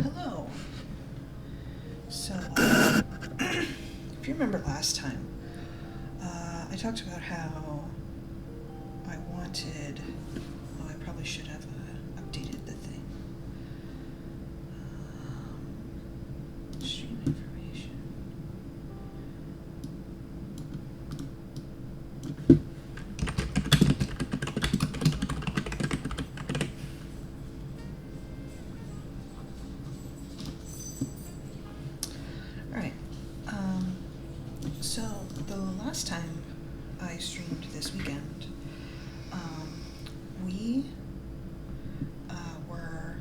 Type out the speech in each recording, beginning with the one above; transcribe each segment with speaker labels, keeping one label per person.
Speaker 1: Hello. So, if you remember last time, I talked about how I wanted. Oh, I probably should have updated the thing. Stream information. Alright. So, the last time I streamed this weekend, we were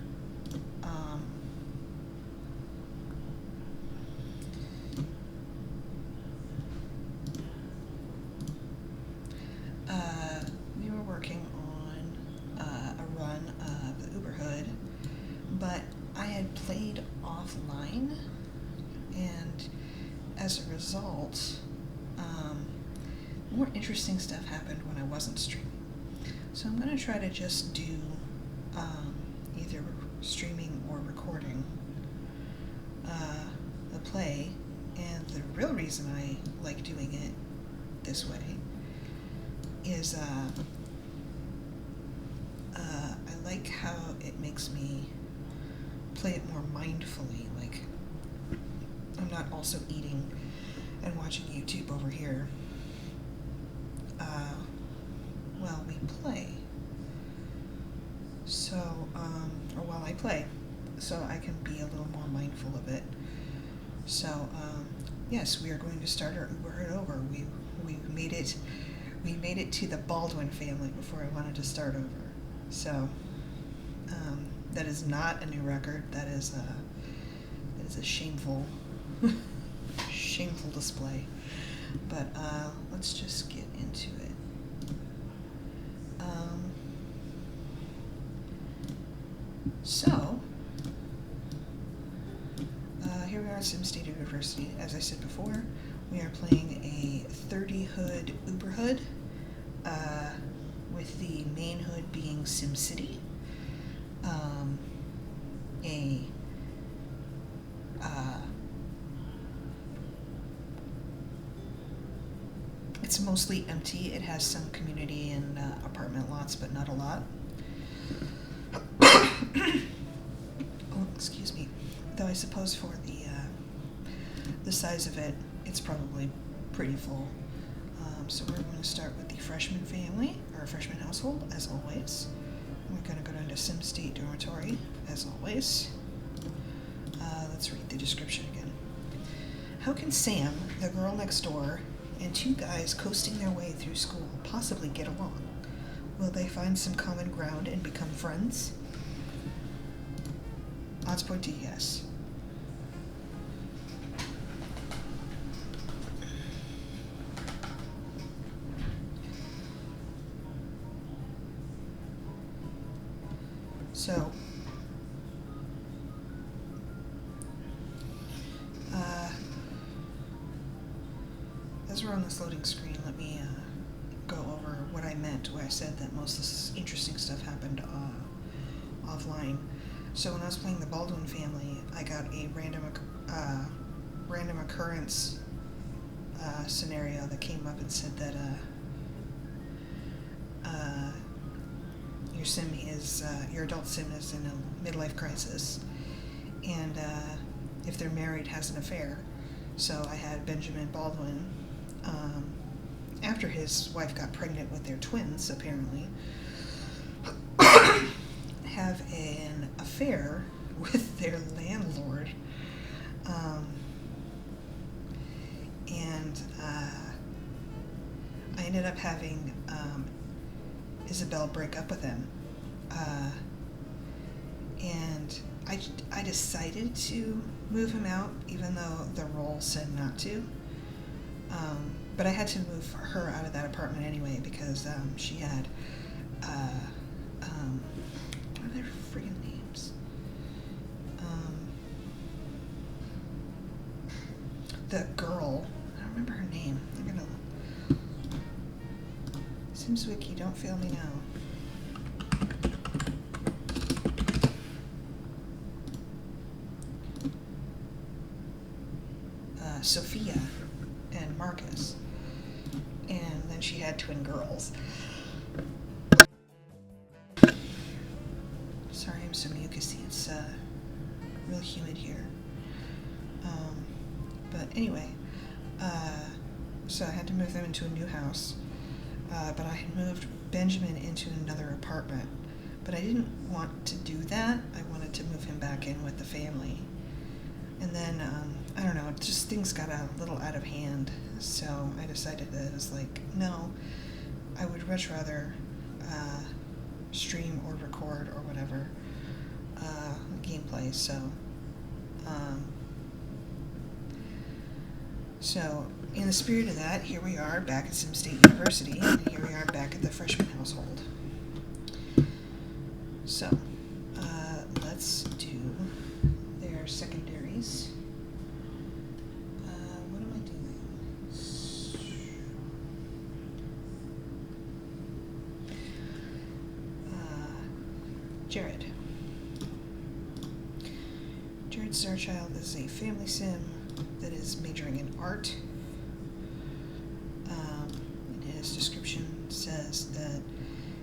Speaker 1: we were working on a run of the Uberhood, but I had played offline, and as a result, more interesting stuff happened when I wasn't streaming. So I'm going to try to just do either streaming or recording the play, and the real reason I like doing it this way is I like how it makes me play it more mindfully. Like, I'm not also eating and watching YouTube over here while we play. So, or while I play, so I can be a little more mindful of it. So, yes, we are going to start our Uberhood over. We made it. We made it to the Baldwin family before I wanted to start over. So, that is not a new record. That is a shameful, shameful display. But let's just get into it. So, here we are at Sim State University. As I said before, we are playing a 30-hood Uberhood, with the main hood being SimCity. It's mostly empty. It has some community and apartment lots, but not a lot. Oh, excuse me. Though I suppose for the size of it, it's probably pretty full. So we're going to start with the freshman family, or freshman household, as always. We're going to go down to Sim State Dormitory, as always. Let's read the description again. How can Sam, the girl next door, and two guys coasting their way through school possibly get along? Will they find some common ground and become friends? Odds point to yes. So, we're on this loading screen, let me go over what I meant when I said that most of this interesting stuff happened offline. So when I was playing the Baldwin family, I got a random occurrence scenario that came up and said that your adult sim is in a midlife crisis, and if they're married, has an affair. So I had Benjamin Baldwin, after his wife got pregnant with their twins, apparently, have an affair with their landlord, and I ended up having Isabel break up with him, and I decided to move him out, even though the role said not to. But I had to move her out of that apartment anyway because she had, what are their friggin' names? The girl, I don't remember her name. I'm gonna. SimsWiki, don't fail me now. Sophia and Marcus, and then she had twin girls. Sorry, I'm so mucusy. It's real humid here. But anyway, so I had to move them into a new house, but I had moved Benjamin into another apartment, but I didn't want to do that. I wanted to move him back in with the family. And then, I don't know, just things got a little out of hand, so I decided that it was like, no, I would much rather stream or record or whatever gameplay, so in the spirit of that, here we are back at Sim State University, and here we are back at the freshman household. So, let's do their secondaries. What am I doing? Jared. Jared Starchild is a family sim that is majoring in art. And his description says that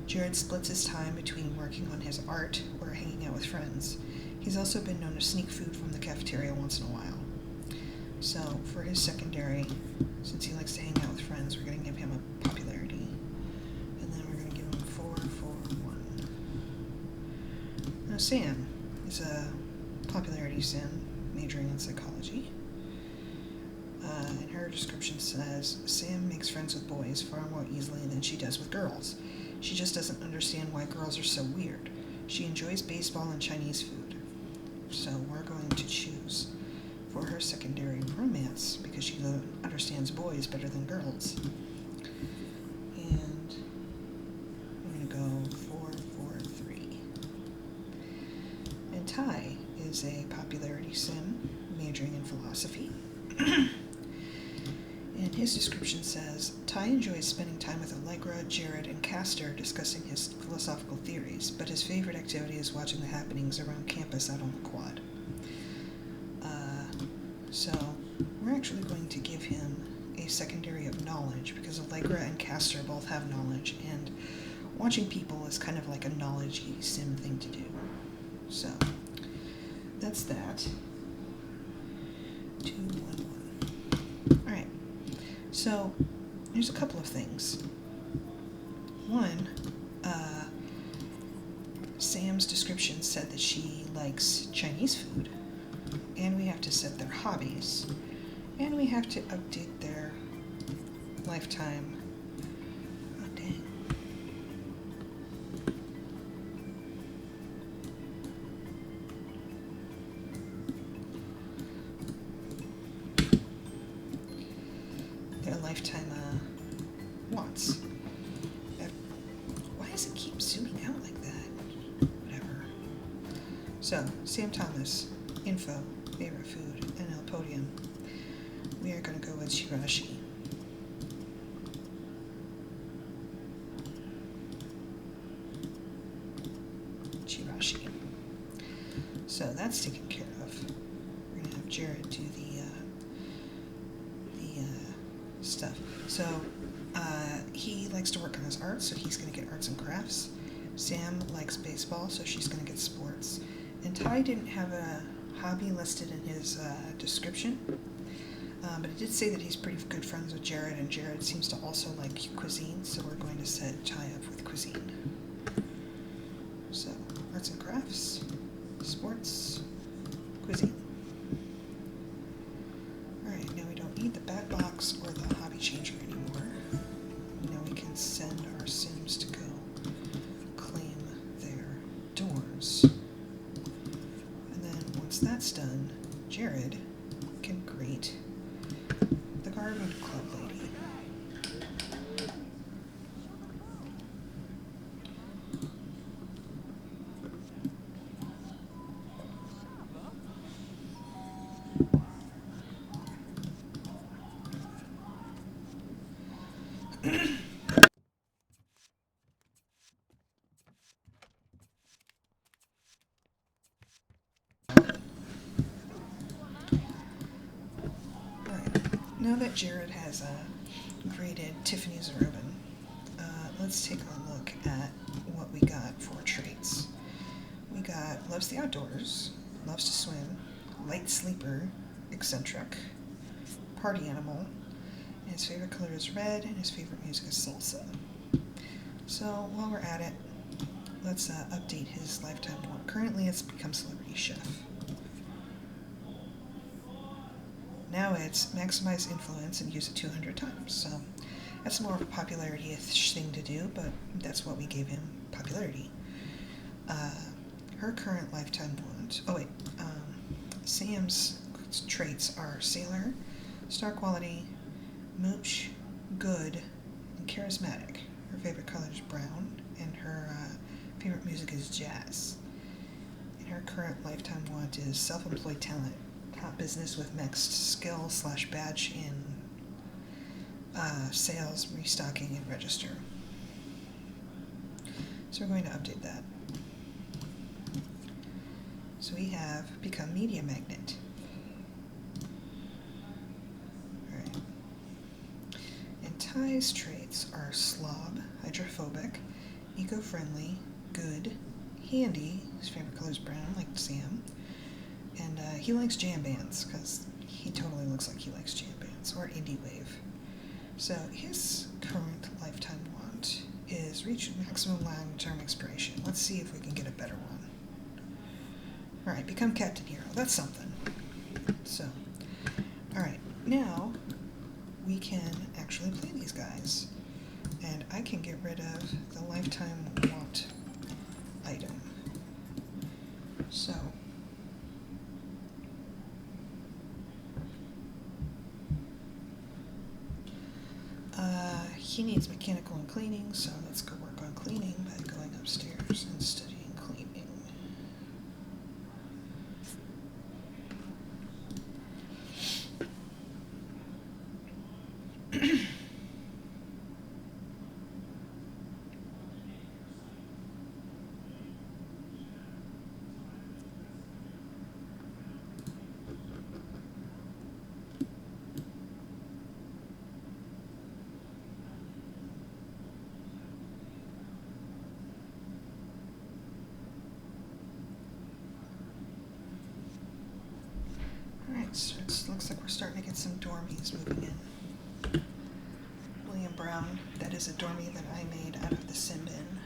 Speaker 1: Jared splits his time between working on his art or hanging out with friends. He's also been known to sneak food from the cafeteria once in a while. So for his secondary, since he likes to hang out with friends, we're going to give him a popularity. And then we're going to give him 4, 4, 1. Now Sam is a popularity sim majoring in psychology. And her description says, Sam makes friends with boys far more easily than she does with girls. She just doesn't understand why girls are so weird. She enjoys baseball and Chinese food. So we're going to choose for her secondary romance because she understands boys better than girls. And I'm going to go 4, 4, 3. And Ty is a popularity sim majoring in philosophy. And his description says, Ty enjoys spending time with Allegra, Jared, and Castor discussing his philosophical theories, but his favorite activity is watching the happenings around campus out on the quad. So we're actually going to give him a secondary of knowledge because Allegra and Castor both have knowledge, and watching people is kind of like a knowledge-y sim thing to do. So that's that. 2, 1, 1. All right. So there's a couple of things. One, Sam's description said that she likes Chinese food, and we have to set their hobbies, and we have to update their lifetime. Oh, dang. Their lifetime wants. Why does it keep zooming out like that? Whatever. So, Sam Thomas, info, favorite food, and El Podium. We are going to go with Shirashi. that's taken care of. We're gonna have Jared do the stuff. So he likes to work on his art, so he's gonna get arts and crafts. Sam likes baseball, so she's gonna get sports. And Ty didn't have a hobby listed in his description, but it did say that he's pretty good friends with Jared, and Jared seems to also like cuisine, so we're going to set Ty up with cuisine. So, arts and crafts, sports, cuisine. Alright, now we don't need the bat box or the hobby changer anymore. Now we can send our Sims to go claim their doors. And then once that's done, Jared can greet the Garden Club lady. Now that Jared has graded Tiffany's ribbon, let's take a look at what we got for traits. We got loves the outdoors, loves to swim, light sleeper, eccentric, party animal, and his favorite color is red, and his favorite music is salsa. So while we're at it, let's update his lifetime want. Currently it's become celebrity chef. Now it's maximize influence and use it 200 times. So that's more of a popularity-ish thing to do, but that's what we gave him, popularity. Her current lifetime want, Sam's traits are sailor, star quality, mooch, good, and charismatic. Her favorite color is brown, and her favorite music is jazz. And her current lifetime want is self-employed talent, top business with mixed skill / badge in sales, restocking, and register. So we're going to update that. So we have become media magnet. Alright. And Ty's traits are slob, hydrophobic, eco-friendly, good, handy, his favorite color is brown, like Sam, and he likes jam bands, because he totally looks like he likes jam bands, or indie wave. So his current lifetime want is reach maximum long-term expiration. Let's see if we can get a better one. Alright, become Captain Hero. That's something. So, alright, now we can actually play these guys. And I can get rid of the lifetime want item. So, he needs mechanical and cleaning, so let's go work on cleaning by going upstairs and studying cleaning. So it looks like we're starting to get some dormies moving in. William Brown, that is a dormy that I made out of the sim bin.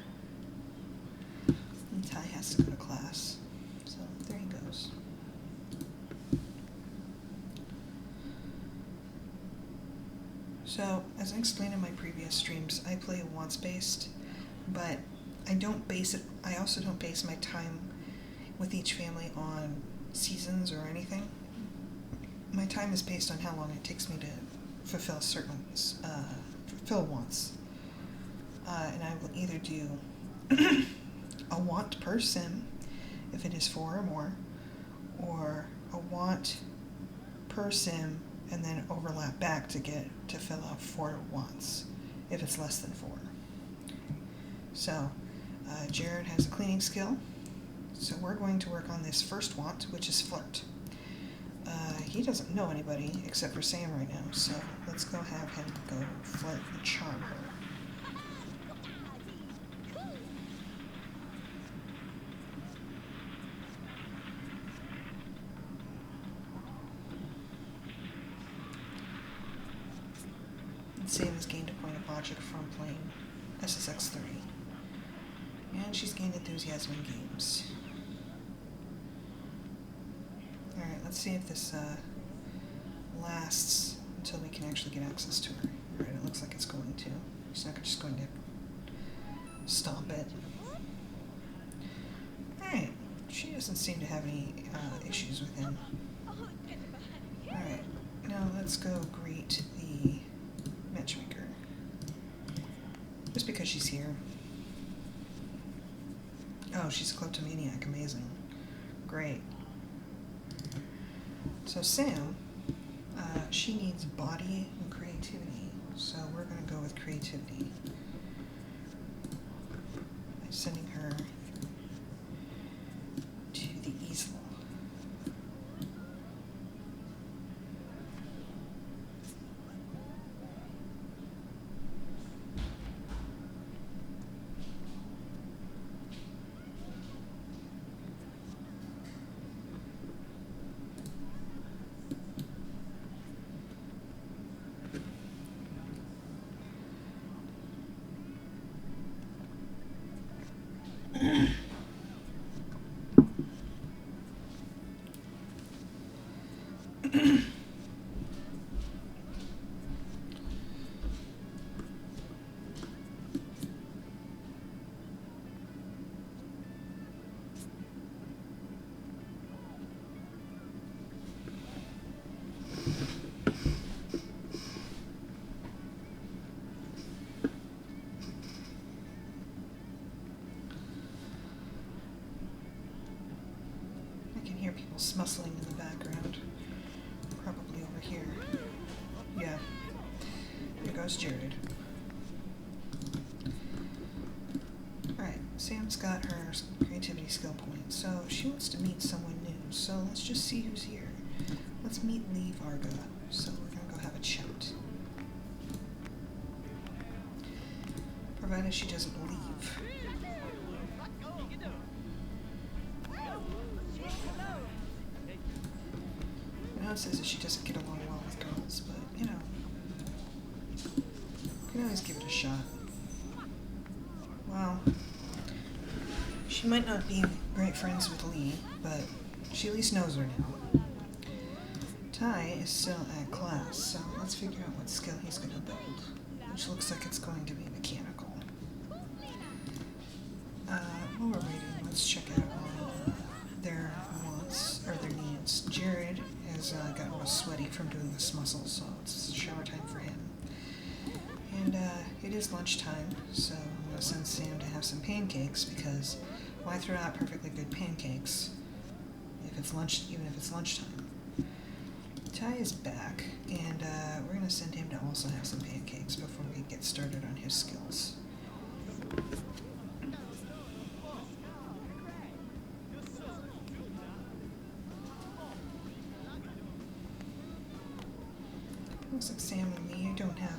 Speaker 1: And Ty has to go to class, so there he goes. So, as I explained in my previous streams, I play wants-based, but I also don't base my time with each family on seasons or anything. My time is based on how long it takes me to fulfill fulfill wants. And I will either do a want per sim, if it is 4 or more, or a want per sim and then overlap back to fill out 4 wants, if it's less than 4. So, Jared has a cleaning skill, So we're going to work on this first want, which is flirt. He doesn't know anybody except for Sam right now, so let's go have him go flirt and charm her. And Sam has gained a point of logic from playing SSX3. And she's gained enthusiasm in games. Alright, let's see if this lasts until we can actually get access to her. Alright, it looks like it's going to. She's not just going to stomp it. Alright, she doesn't seem to have any issues with him. Alright, now let's go greet the matchmaker. Just because she's here. Oh, she's a kleptomaniac. Amazing. Great. So Sam, she needs body and creativity. So we're going to go with creativity. By sending her to the easel. People smussling in the background. Probably over here. Yeah. Here goes Jared. Alright, Sam's got her creativity skill point, so she wants to meet someone new. So let's just see who's here. Let's meet Lee Varga. So we're gonna go have a chat. Provided she doesn't leave. It says that she doesn't get along well with girls, but, you know, you can always give it a shot. Well, she might not be great friends with Lee, but she at least knows her now. Ty is still at class, so let's figure out what skill he's going to build, which looks like it's going to be mechanical. While we're waiting, let's check out all their wants, or their needs. Jared has gotten real sweaty from doing this muscle, so it's shower time for him. And it is lunchtime, so I'm going to send Sam to have some pancakes, because why throw out perfectly good pancakes if it's lunch, even if it's lunchtime? Ty is back, and we're going to send him to also have some pancakes before we get started on his skills. Looks like Sam and me don't have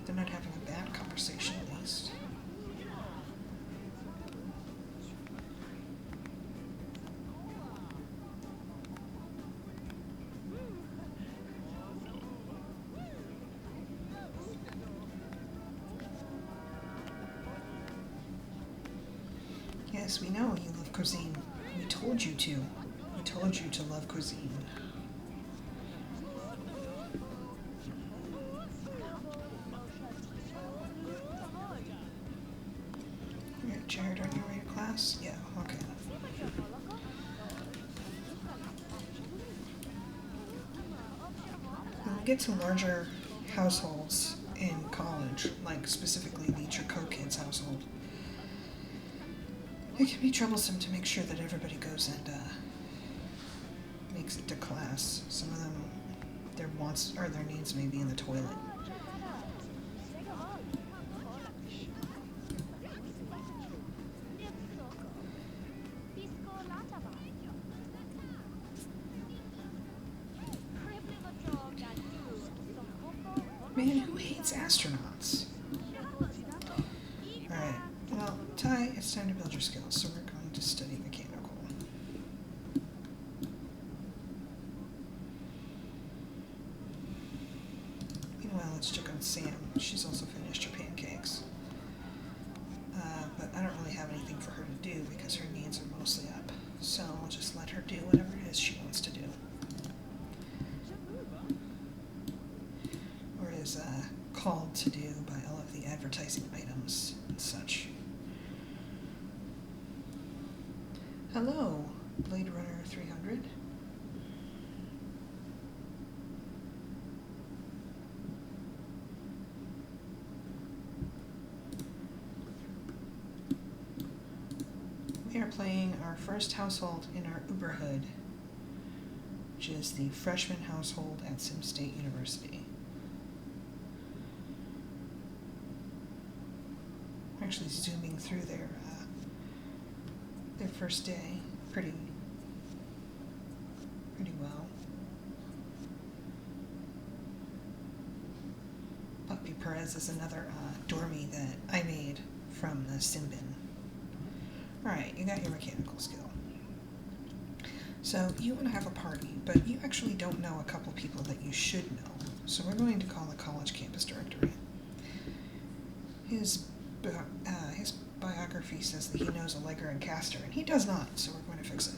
Speaker 1: they're not having a bad conversation at least. Yes, we know you love cuisine. We told you to. We told you to love cuisine. Jared, are you ready to class? Yeah, okay. When we get to larger households in college, like specifically the Trico kids' household, it can be troublesome to make sure that everybody goes and makes it to class. Some of them, their wants or their needs may be in the toilet. Man, who hates astronauts? Alright, well, Ty, it's time to build your skills, so we're going to study mechanical. Meanwhile, let's check on Sam. She's also finished her pancakes. But I don't really have anything for her to do because her needs are mostly up. So I'll just let her do whatever it is she wants to do. Or is called to do by all of the advertising items and such. Hello, Blade Runner 300. We are playing our first household in our Uberhood, which is the freshman household at Sim State University. We're actually zooming through their first day pretty well. Puppy Perez is another dormy that I made from the sim bin. Alright, you got your mechanical skill. So you want to have a party, but you actually don't know a couple people that you should know. So we're going to call the college campus director in. His biography says that he knows Allegra and Castor, and he does not, so we're going to fix it.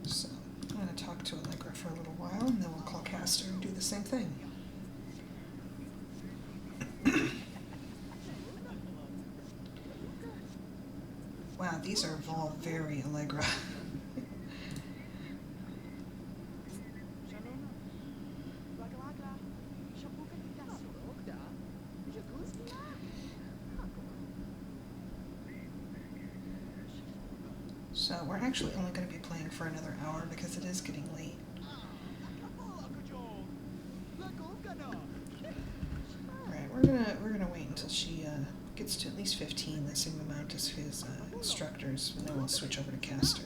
Speaker 1: So I'm going to talk to Allegra for a little while, and then we'll call Castor and do the same thing. Wow, these are all very Allegra. So we're actually only going to be playing for another hour because it is getting late. Alright, we're gonna wait until she gets to at least 15, the same amount as his instructors, and then we'll switch over to Castor.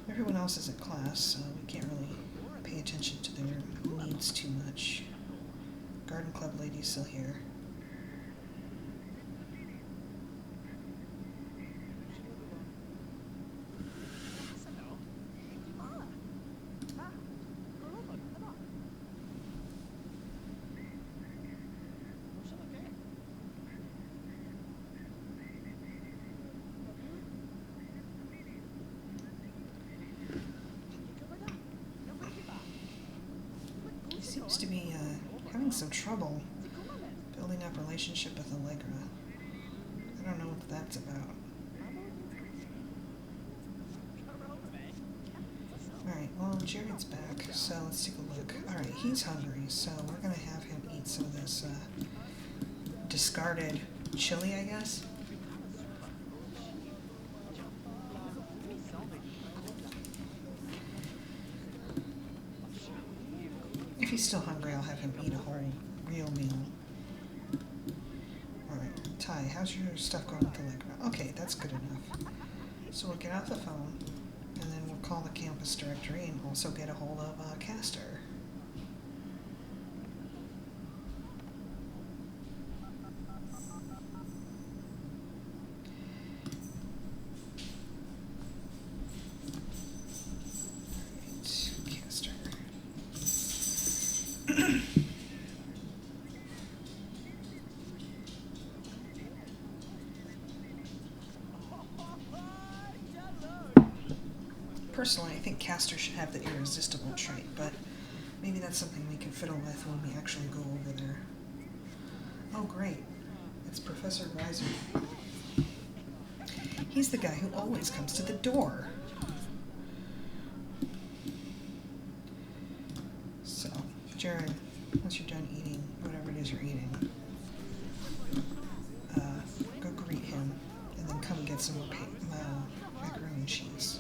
Speaker 1: Everyone else is in class, so we can't really pay attention to their needs too much. Garden Club lady's still here. Seems to be having some trouble building up relationship with Allegra. I don't know what that's about. Alright, well, Jared's back, so let's take a look. Alright, he's hungry, so we're going to have him eat some of this discarded chili, I guess. If he's still hungry, I'll have him eat a whole real meal. Alright, Ty, how's your stuff going with Allegra? Okay, that's good enough. So we'll get off the phone, and then we'll call the campus directory and also get a hold of Castor. Personally, I think Castor should have the irresistible trait, but maybe that's something we can fiddle with when we actually go over there. Oh, great. It's Professor Reiser. He's the guy who always comes to the door. So, Jared, once you're done eating whatever it is you're eating, go greet him, and then come get some macaroni and cheese.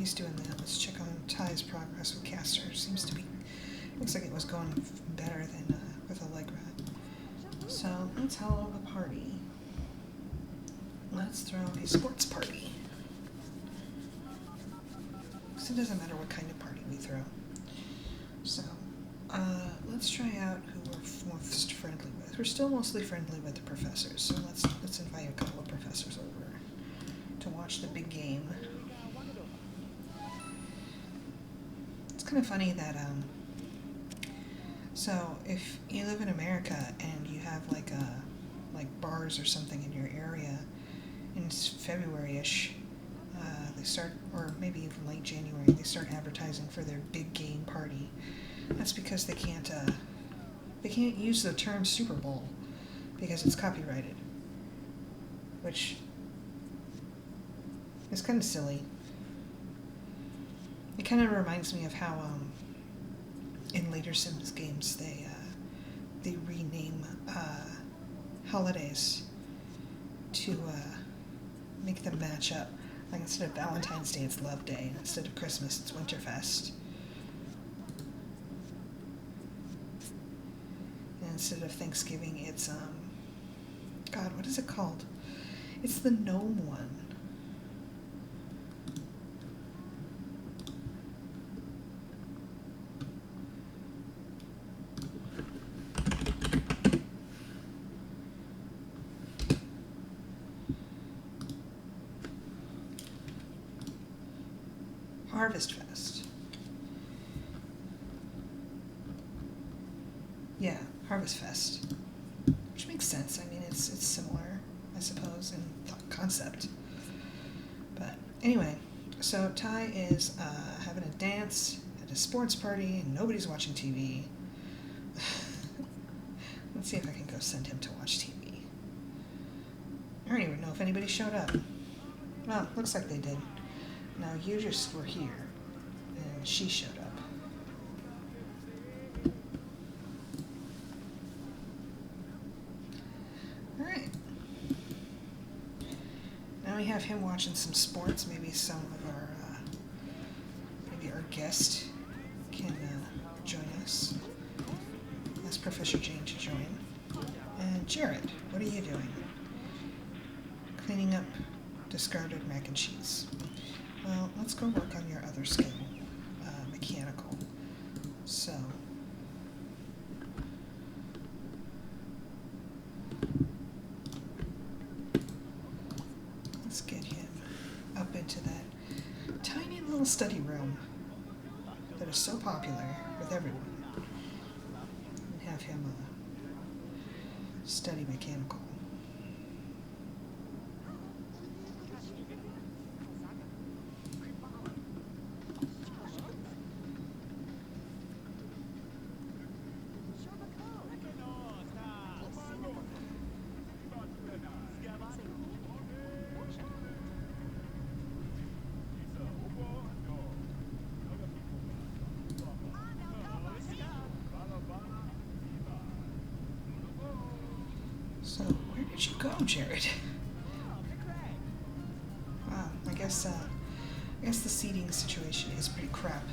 Speaker 1: he's doing that, let's check on Ty's progress with Caster. Seems to be, looks like it was going better than with Allegra. So let's hello the party. Let's throw a sports party. So it doesn't matter what kind of party we throw. So let's try out who we're most friendly with. We're still mostly friendly with the professors, so let's invite a couple of professors over to watch the big game. It's kind of funny that so if you live in America and you have like bars or something in your area, in February-ish, they start, or maybe even late January, they start advertising for their big game party. That's because they can't use the term Super Bowl because it's copyrighted, which is kind of silly. It kind of reminds me of how in later Sims games they rename holidays to make them match up. Like instead of Valentine's Day, it's Love Day, and instead of Christmas, it's Winterfest. And instead of Thanksgiving, it's God, what is it called? It's the gnome one. Harvest Fest. Yeah, Harvest Fest. Which makes sense. I mean, it's similar, I suppose, in concept. But anyway, so Ty is having a dance at a sports party and nobody's watching TV. Let's see if I can go send him to watch TV. I don't even know if anybody showed up. Well, looks like they did. Now you just were here, and she showed up. Alright. Now we have him watching some sports. Maybe some of our, maybe our guest can join us. Ask Professor Jane to join. And Jared, what are you doing? Cleaning up discarded mac and cheese. Well, let's go work on your other skill, mechanical. So, let's get him up into that tiny little study room that is so popular with everyone, and have him study mechanical. So, where did you go, Jared? Wow, I guess the seating situation is pretty crap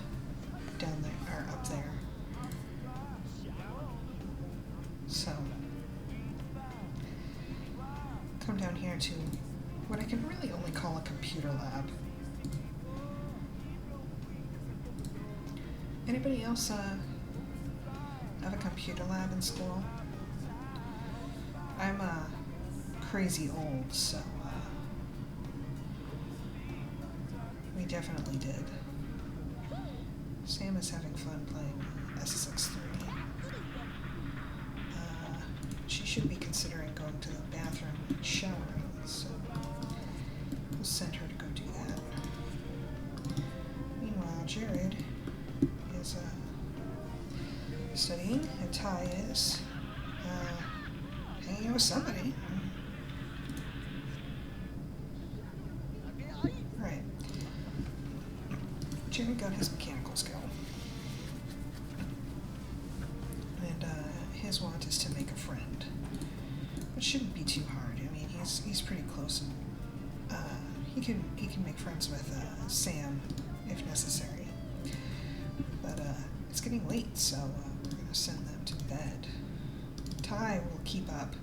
Speaker 1: down there, or up there. So, come down here to what I can really only call a computer lab. Anybody else have a computer lab in school? I'm crazy old, so we definitely did. Sam is having fun playing SSX3. She should be considering going to the bathroom and showering, so we'll send her to go do that. Meanwhile, Jared is studying, and Ty is hanging out with somebody. Right. Jared got his mechanical skill. And his want is to make a friend. Which shouldn't be too hard. I mean, he's pretty close, and he can make friends with Sam if necessary. But it's getting late, so we're going to send them to bed. Ty will keep up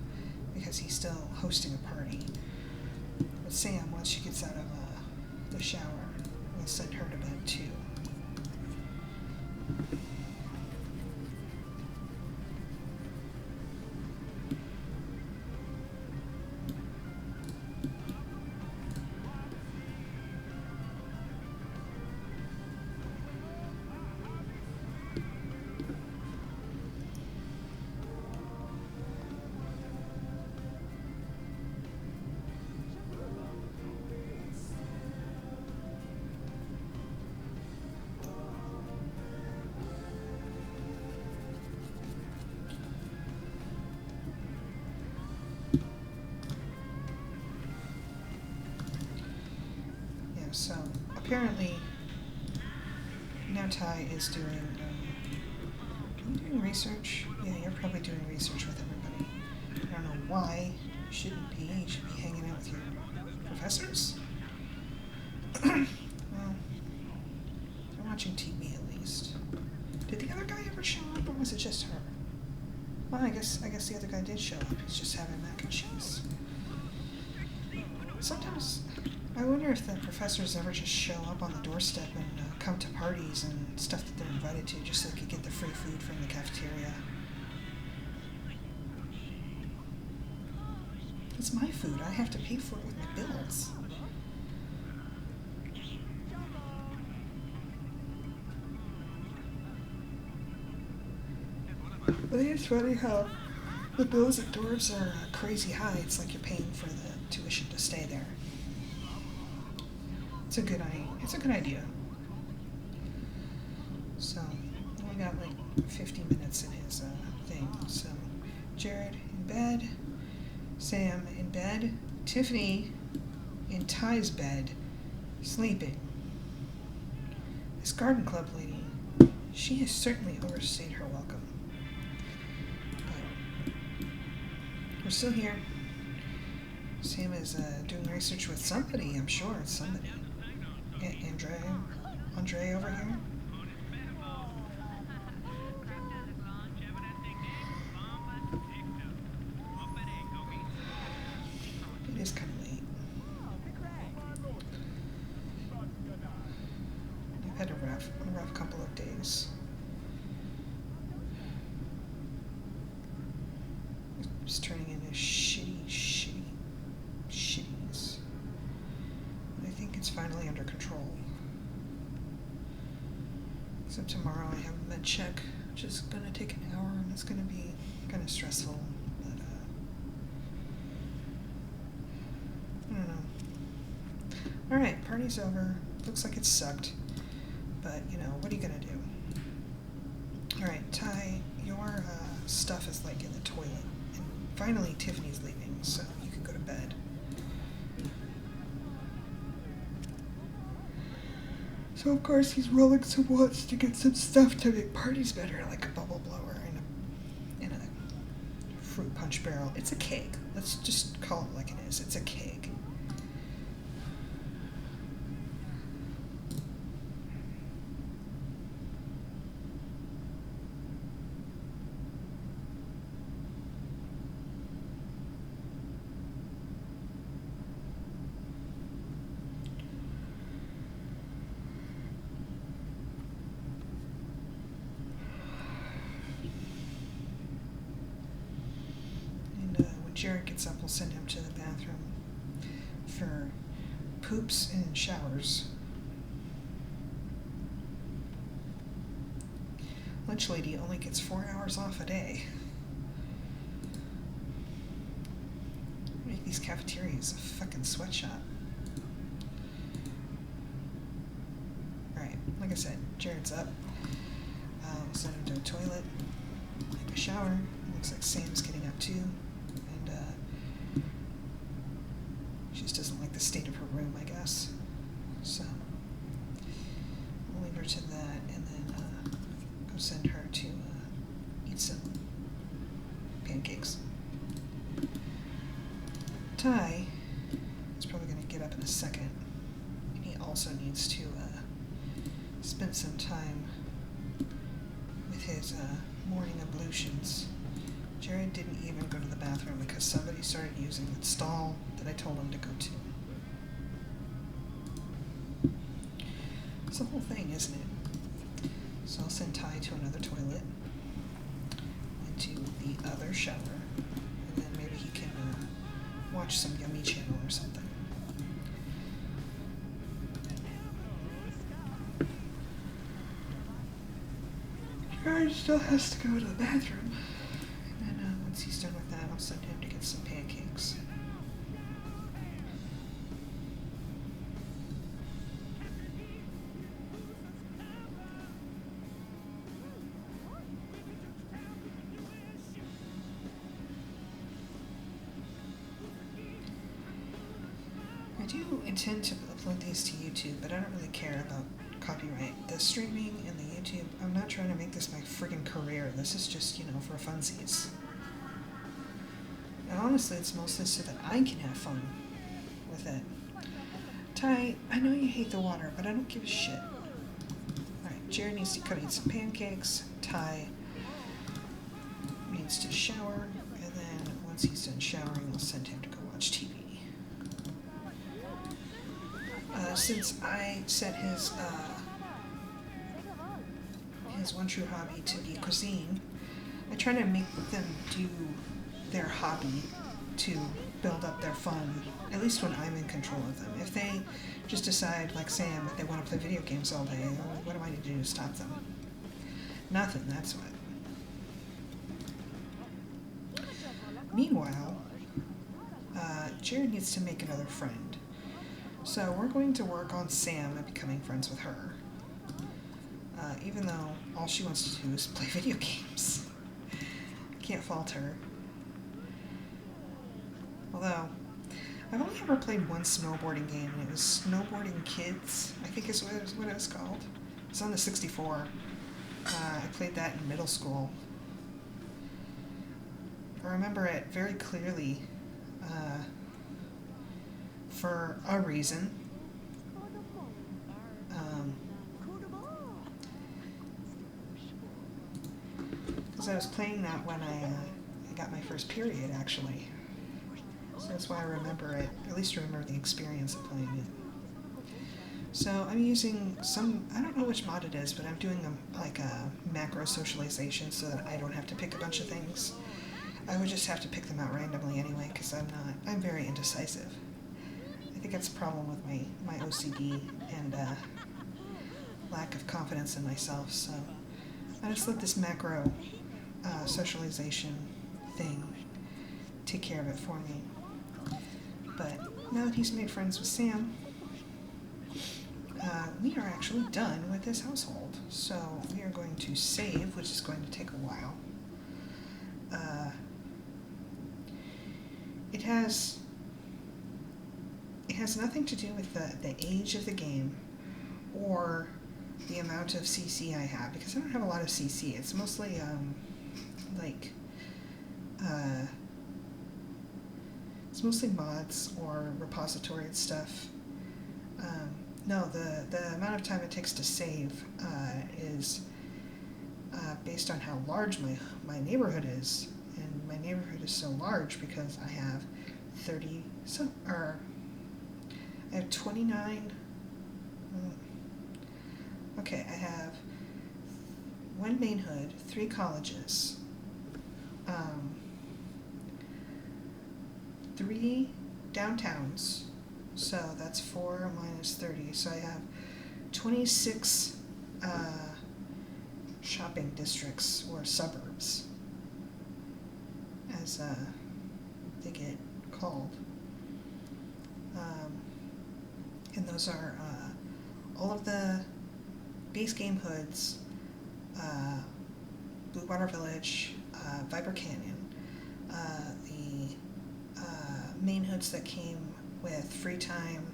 Speaker 1: because he's still hosting a party. But Sam, once she gets out of the shower, we'll send her to bed too. So apparently now Ty is doing, are you doing research? Yeah, you're probably doing research with everybody. I don't know why you shouldn't be. You should be hanging out with your professors. Well, they're watching TV at least. Did the other guy ever show up, or was it just her? Well, I guess the other guy did show up. He's just having mac and cheese. Sometimes I wonder if the professors ever just show up on the doorstep and come to parties and stuff that they're invited to just so they could get the free food from the cafeteria. It's my food. I have to pay for it with my bills. But it is funny how the bills at dorms are crazy high. It's like you're paying for the tuition to stay there. It's a good idea. So, we got like 50 minutes in his thing. So, Jared in bed, Sam in bed, Tiffany in Ty's bed, sleeping. This garden club lady, she has certainly overstayed her welcome. But we're still here. Sam is doing research with somebody, I'm sure it's somebody. Andre over here? It is kind of late. I've had a rough couple of days. It's turning into shittiness. I think it's finally under control. Except tomorrow I have a med check, which is going to take an hour, and it's going to be kind of stressful. But I don't know. All right, party's over. Looks like it sucked, but you know, what are you going to do? All right, Ty, your stuff is like in the toilet, and finally Tiffany's leaving, so you can go to bed. So of course he's rolling some woods to get some stuff to make parties better, like a bubble blower and a fruit punch barrel. It's a keg. Let's just call it like it is. It's a keg. Jared gets up, we'll send him to the bathroom for poops and showers. Lunch lady only gets 4 hours off a day. Make these cafeterias a fucking sweatshop. Alright, like I said, Jared's up. We'll send him to the toilet, take a shower. Looks like Sam's getting up too. She just doesn't like the state of her room, I guess. So, we'll leave her to that, and then go send her to eat some pancakes. Ty is probably going to get up in a second, and he also needs to spent some time with his morning ablutions. Jared didn't even go to the bathroom because somebody started using the stall that I told him to go to. It's a whole thing, isn't it? So I'll send Ty to another toilet, and to the other shower, and then maybe he can watch some Yummy Channel or something. Jared still has to go to the bathroom, and then once he's done with that, I'll send him to get some pancakes. I do intend to upload these to YouTube, but I don't really care about copyright. The streaming and the YouTube, I'm not trying to make this my friggin' career. This is just, for funsies. And honestly, it's mostly so that I can have fun with it. Ty, I know you hate the water, but I don't give a shit. Alright, Jared needs to go eat some pancakes. Ty needs to shower, and then once he's done showering, I'll send him to go watch TV. Since I set his one true hobby to be cuisine, I try to make them do their hobby to build up their fun, at least when I'm in control of them. If they just decide, like Sam, that they want to play video games all day, what am I to do to stop them? Nothing, that's what. Meanwhile, Jared needs to make another friend. So we're going to work on Sam and becoming friends with her. Even though all she wants to do is play video games. I can't fault her. Although, I've only ever played one snowboarding game, and it was Snowboarding Kids, I think is what it was called. It's on the 64. I played that in middle school. I remember it very clearly for a reason. Because I was playing that when I got my first period, actually. So that's why I remember it, at least remember the experience of playing it. So I'm using I don't know which mod it is, but I'm doing a macro socialization so that I don't have to pick a bunch of things. I would just have to pick them out randomly anyway, because I'm very indecisive. I think that's a problem with my OCD and lack of confidence in myself, so I just let this macro socialization thing take care of it for me. But now that he's made friends with Sam, we are actually done with this household. So we are going to save, which is going to take a while. It has nothing to do with the age of the game or the amount of CC I have, because I don't have a lot of CC. It's mostly it's mostly mods or repository and stuff. No, the amount of time it takes to save is based on how large my neighborhood is, and my neighborhood is so large because I have 29. Okay, I have one main hood, 3 colleges, 3 downtowns, so that's 4 minus 30, so I have 26 shopping districts or suburbs, as they get called. And those are all of the base game hoods, Blue Water Village, Viper Canyon, the main hoods that came with free time,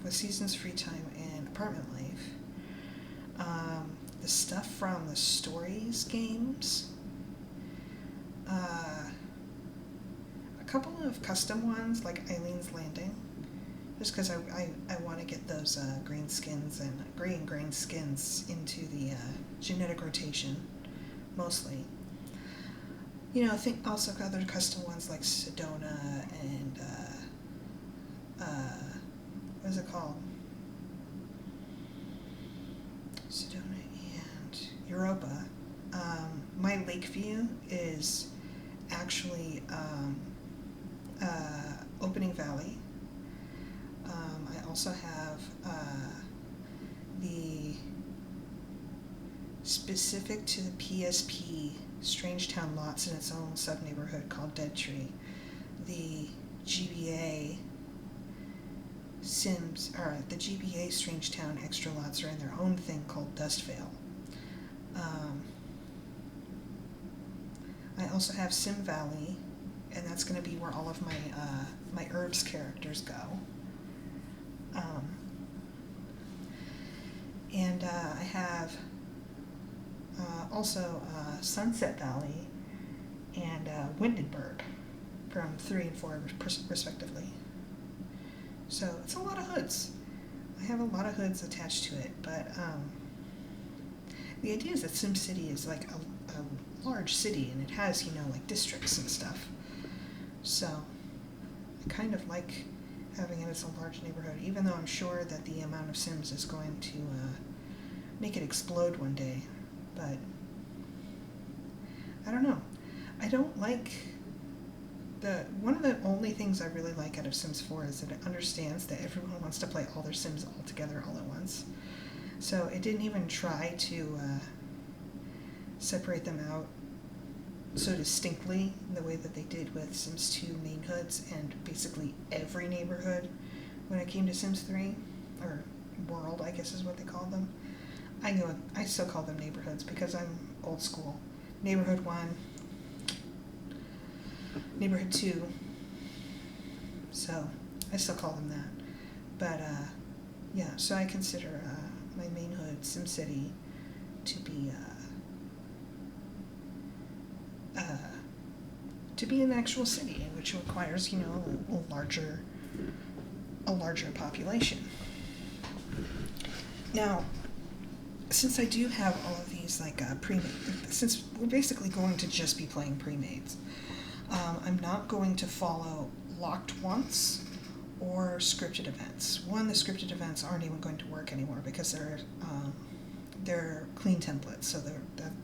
Speaker 1: with seasons free time and apartment life, the stuff from the Stories games, a couple of custom ones like Eileen's Landing, just because I want to get those green skins and green skins into the genetic rotation, mostly. You know, I think also other custom ones like Sedona and what is it called? Sedona and Europa. My Lakeview is actually Opening Valley. I also have the specific to the PSP Strangetown lots in its own sub-neighborhood called Dead Tree. The GBA the GBA Strangetown extra lots are in their own thing called Dustvale. I also have Sim Valley, and that's going to be where all of my my herbs characters go. And I have also Sunset Valley and Windenburg from 3 and 4 respectively. So it's a lot of hoods. I have a lot of hoods attached to it, but the idea is that SimCity is like a large city, and it has, you know, like districts and stuff. So I kind of like having it as a large neighborhood, even though I'm sure that the amount of Sims is going to make it explode one day. But I don't know. I don't like one of the only things I really like out of Sims 4 is that it understands that everyone wants to play all their Sims all together all at once. So it didn't even try to separate them out so distinctly in the way that they did with Sims 2 main hoods and basically every neighborhood when it came to Sims 3, or world, I guess is what they called them. I still call them neighborhoods because I'm old school. Neighborhood 1, Neighborhood 2, so I still call them that. But yeah, so I consider my main hood, SimCity, to be an actual city, which requires, you know, a larger population. Now, since I do have all of these like since we're basically going to just be playing pre-mades, I'm not going to follow locked once or scripted events. One, the scripted events aren't even going to work anymore because they're clean templates, so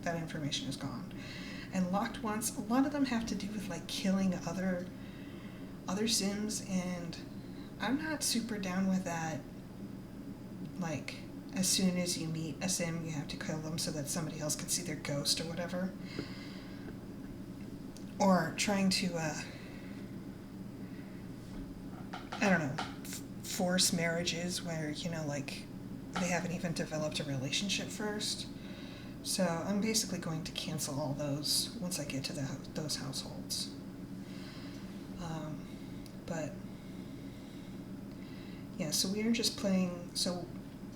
Speaker 1: that information is gone. And locked once, a lot of them have to do with like killing other Sims, and I'm not super down with that. Like, as soon as you meet a Sim, you have to kill them so that somebody else can see their ghost or whatever. Or trying to, I don't know, force marriages where, you know, like, they haven't even developed a relationship first. So I'm basically going to cancel all those once I get to those households. But, yeah, so we are just playing, so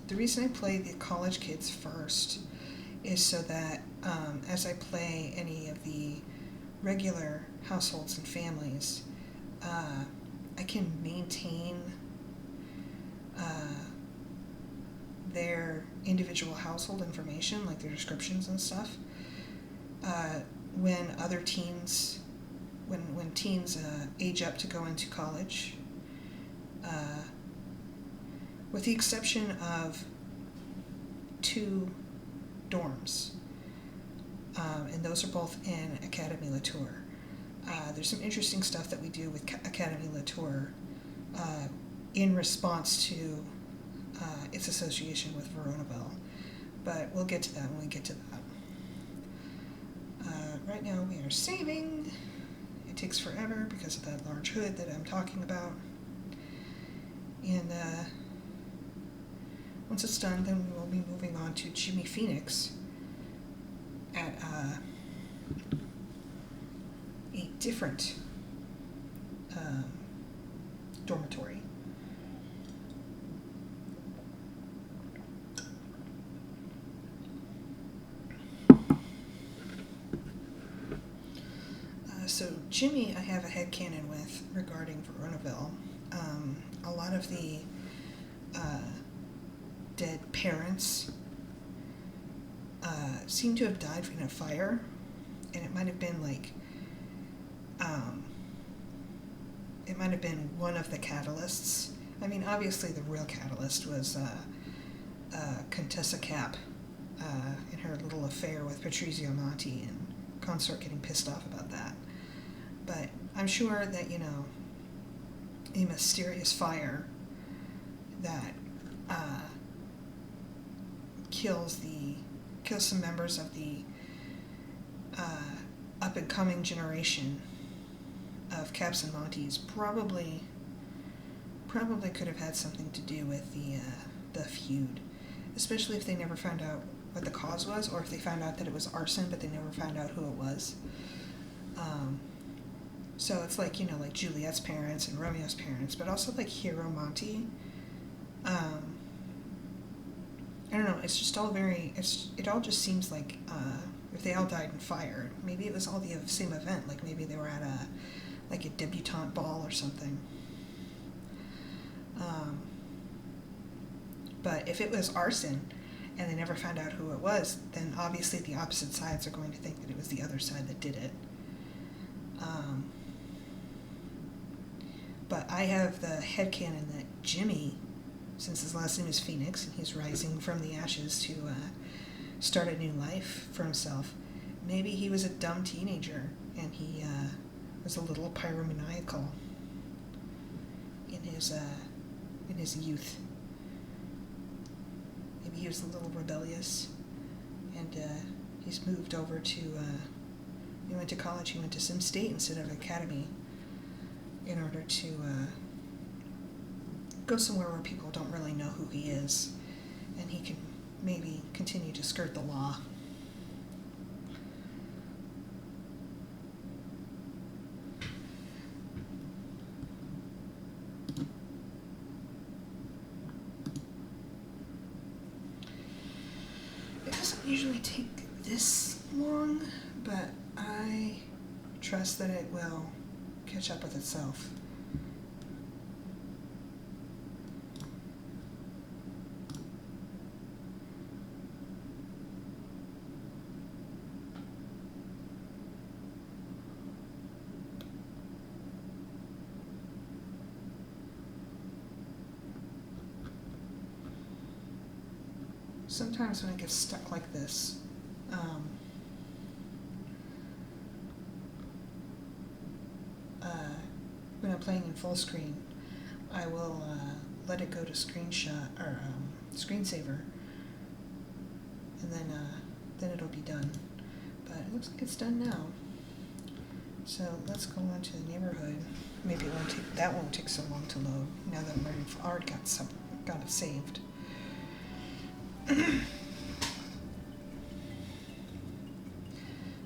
Speaker 1: the reason I play the college kids first is so that as I play any of the regular households and families, I can maintain their individual household information, like their descriptions and stuff, when other teens, when teens age up to go into college, with the exception of 2 dorms, and those are both in Academy Latour. There's some interesting stuff that we do with Academy Latour in response to its association with Veronaville, but we'll get to that when we get to that. Right now we are saving. It takes forever because of that large hood that I'm talking about. And once it's done, then we will be moving on to Jimmy Phoenix at a different dormitory. So Jimmy, I have a headcanon with regarding Veronaville. a lot of the dead parents seem to have died in a fire, and it might have been it might have been one of the catalysts. I mean, obviously the real catalyst was Contessa Cap in her little affair with Patrizio Monti, and consort getting pissed off about that. But I'm sure that, a mysterious fire that kills some members of the up-and-coming generation of Caps and Montes probably could have had something to do with the feud, especially if they never found out what the cause was, or if they found out that it was arson but they never found out who it was. So it's like Juliet's parents and Romeo's parents, but also like Hero Monti. I don't know, it's just all it all just seems like if they all died in fire, maybe it was all the same event, like maybe they were at a debutante ball or something. But if it was arson and they never found out who it was, then obviously the opposite sides are going to think that it was the other side that did it. But I have the headcanon that Jimmy, since his last name is Phoenix and he's rising from the ashes to start a new life for himself, maybe he was a dumb teenager and he was a little pyromaniacal in his youth. Maybe he was a little rebellious, and he's moved over to, he went to college, he went to Sim State instead of Academy in order to go somewhere where people don't really know who he is, and he can maybe continue to skirt the law. It doesn't usually take this long, but I trust that it will catch up with itself. Sometimes when it gets stuck like this, when I'm playing in full screen, I will let it go to screenshot or screensaver, and then it'll be done. But it looks like it's done now. So let's go on to the neighborhood. Maybe that won't take so long to load now that I've already got it saved.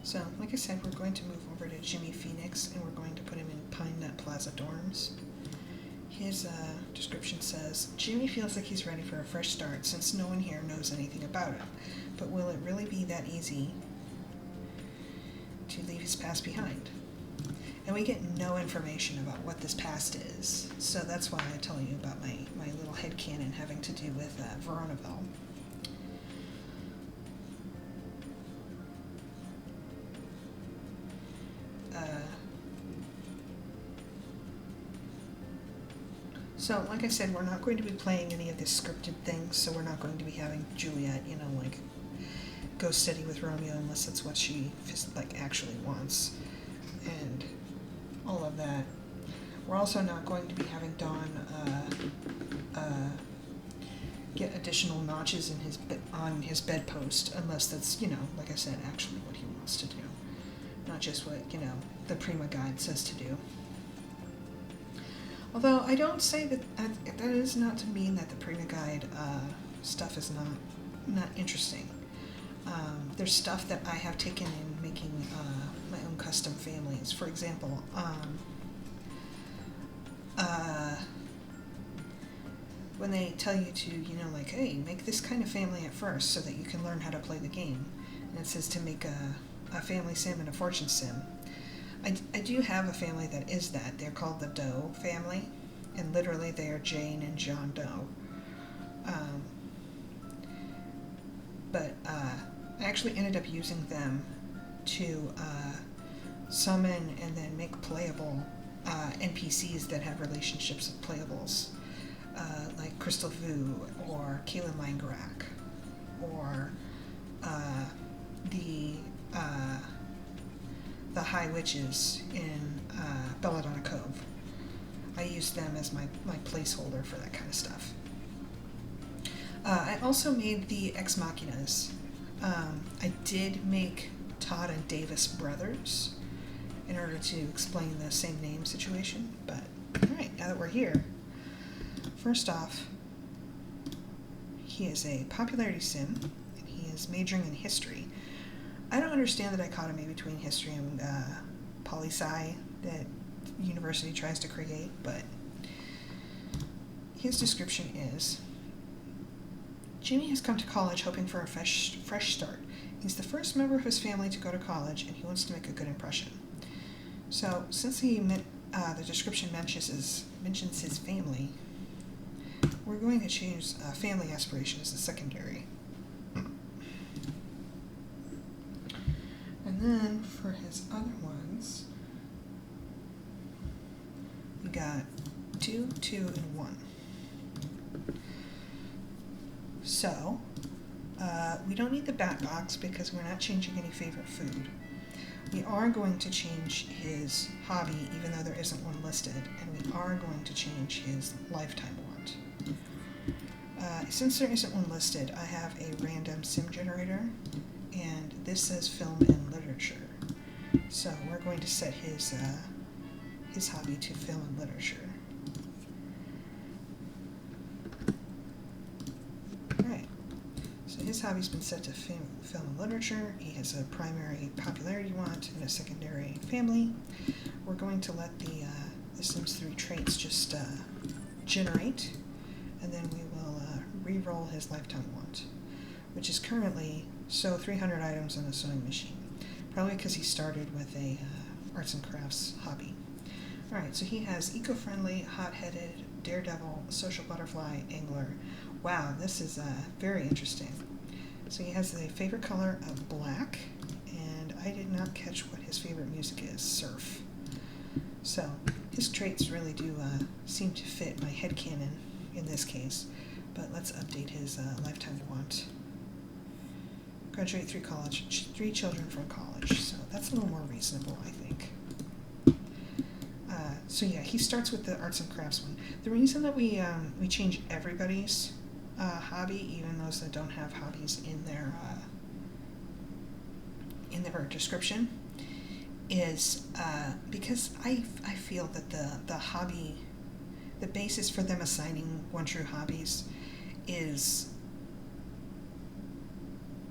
Speaker 1: So, like I said, we're going to move over to Jimmy Phoenix, and we're going to put him in Pine Nut Plaza dorms. His description says, Jimmy feels like he's ready for a fresh start since no one here knows anything about it. But will it really be that easy to leave his past behind? And we get no information about what this past is. So that's why I tell you about my little headcanon having to do with Veronaville. So, like I said, we're not going to be playing any of the scripted things, so we're not going to be having Juliet, go steady with Romeo unless that's what she, actually wants, and all of that. We're also not going to be having Dawn get additional notches in on his bedpost, unless that's, like I said, actually what he wants to do, not just what, the Prima Guide says to do. Although I don't say that is not to mean that the Prima Guide stuff is not interesting. There's stuff that I have taken in making my own custom families. For example, when they tell you to, hey, make this kind of family at first so that you can learn how to play the game. And it says to make a family sim and a fortune sim. I do have a family that is that. They're called the Doe family, and literally they are Jane and John Doe. Um, but I actually ended up using them to summon and then make playable NPCs that have relationships with playables, like Crystal Vu or Kaylin Langrak, or the High Witches in Belladonna Cove. I used them as my placeholder for that kind of stuff. I also made the Ex Machinas. I did make Todd and Davis brothers in order to explain the same name situation, but alright, now that we're here, first off, he is a popularity sim, and he is majoring in history. I don't understand the dichotomy between history and poli-sci that university tries to create, but his description is, Jimmy has come to college hoping for a fresh start. He's the first member of his family to go to college, and he wants to make a good impression. So, since the description mentions his family, we're going to choose family aspirations as secondary. And then, for his other ones, we got 2, 2, and 1. So, we don't need the bat box because we're not changing any favorite food. We are going to change his hobby, even though there isn't one listed, and we are going to change his lifetime want. Since there isn't one listed, I have a random sim generator, and this says film and literature. So we're going to set his hobby to film and literature. Alright, so his hobby's been set to film and literature. He has a primary popularity want and a secondary family. We're going to let the Sims 3 traits just generate, and then we will re-roll his lifetime want, which is currently 300 items on a sewing machine, probably because he started with a arts and crafts hobby. Alright, so he has eco-friendly, hot-headed, daredevil, social butterfly, angler. Wow, this is very interesting. So he has the favorite color of black, and I did not catch what his favorite music is, surf. So his traits really do seem to fit my headcanon in this case, but let's update his lifetime want. Graduate 3 children from college, so that's a little more reasonable, I think. So yeah, he starts with the arts and crafts one. The reason that we change everybody's hobby, even those that don't have hobbies in their description, is because I feel that the hobby, the basis for them assigning one true hobbies is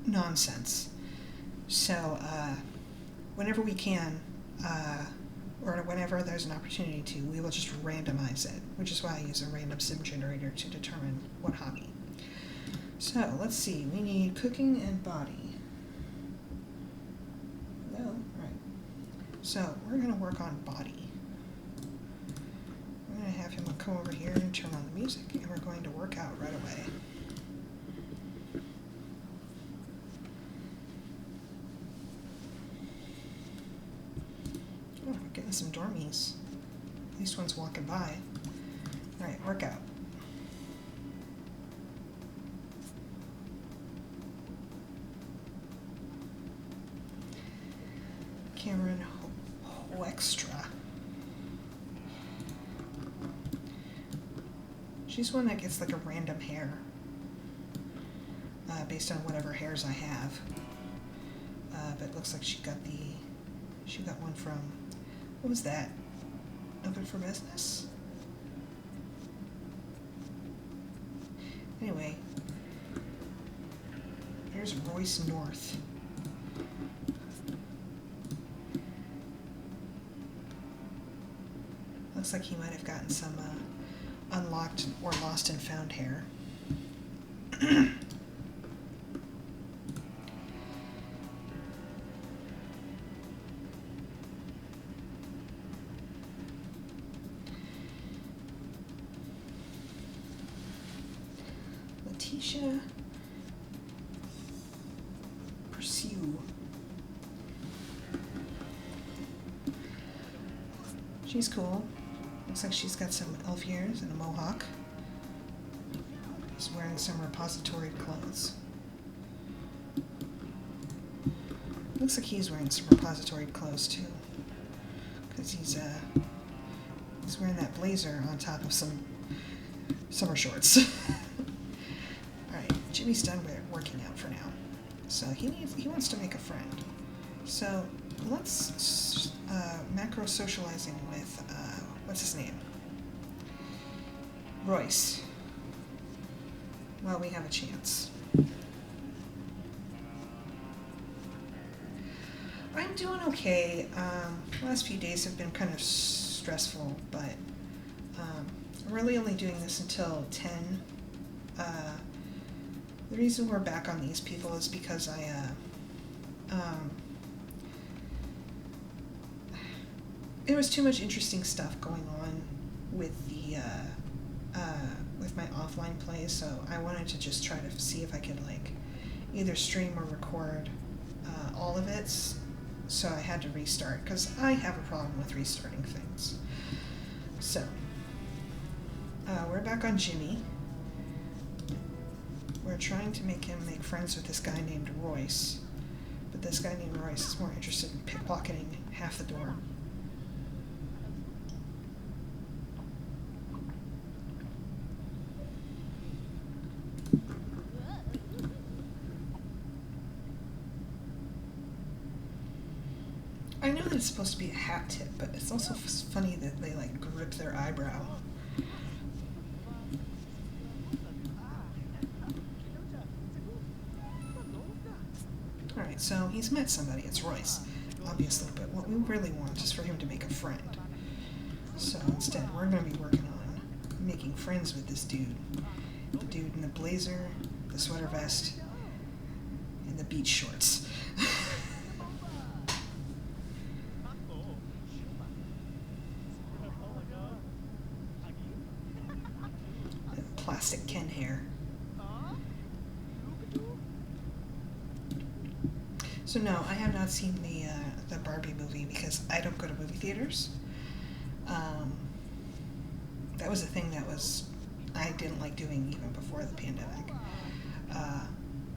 Speaker 1: nonsense. So whenever we can, or whenever there's an opportunity to, we will just randomize it, which is why I use a random sim generator to determine what hobby. So let's see, we need cooking and body. Well, right. So we're going to work on body. We're going to have him come over here and turn on the music, and we're going to work out right away. Oh, we're getting some dormies. At least one's walking by. Alright, workout. Cameron Hoekstra. She's one that gets like a random hair based on whatever hairs I have. But it looks like she got one from, what was that? Open for Business? Anyway, here's Royce North. Looks like he might have gotten some unlocked or lost and found hair. Tisha Pursue. She's cool. Looks like she's got some elf ears and a mohawk. She's wearing some repository clothes. Looks like he's wearing some repository clothes too, because he's wearing that blazer on top of some summer shorts. Alright, Jimmy's done with working out for now. So he wants to make a friend. So let's macro socializing with what's his name? Royce. Well, we have a chance. I'm doing okay. The last few days have been kind of stressful, but I'm really only doing this until 10. The reason we're back on these people is because there was too much interesting stuff going on with the with my offline play, so I wanted to just try to see if I could like either stream or record all of it. So I had to restart because I have a problem with restarting things. So we're back on Jimmy. We're trying to make him make friends with this guy named Royce, but this guy named Royce is more interested in pickpocketing half the door. I know that it's supposed to be a hat tip, but it's also funny that they like grip their eyebrow. Alright, so he's met somebody, it's Royce, obviously, but what we really want is for him to make a friend. So instead, we're going to be working on making friends with this dude. The dude in the blazer, the sweater vest, and the beach shorts. Plastic Ken hair. So no, I have not seen the Barbie movie because I don't go to movie theaters. That was a thing that I didn't like doing even before the pandemic.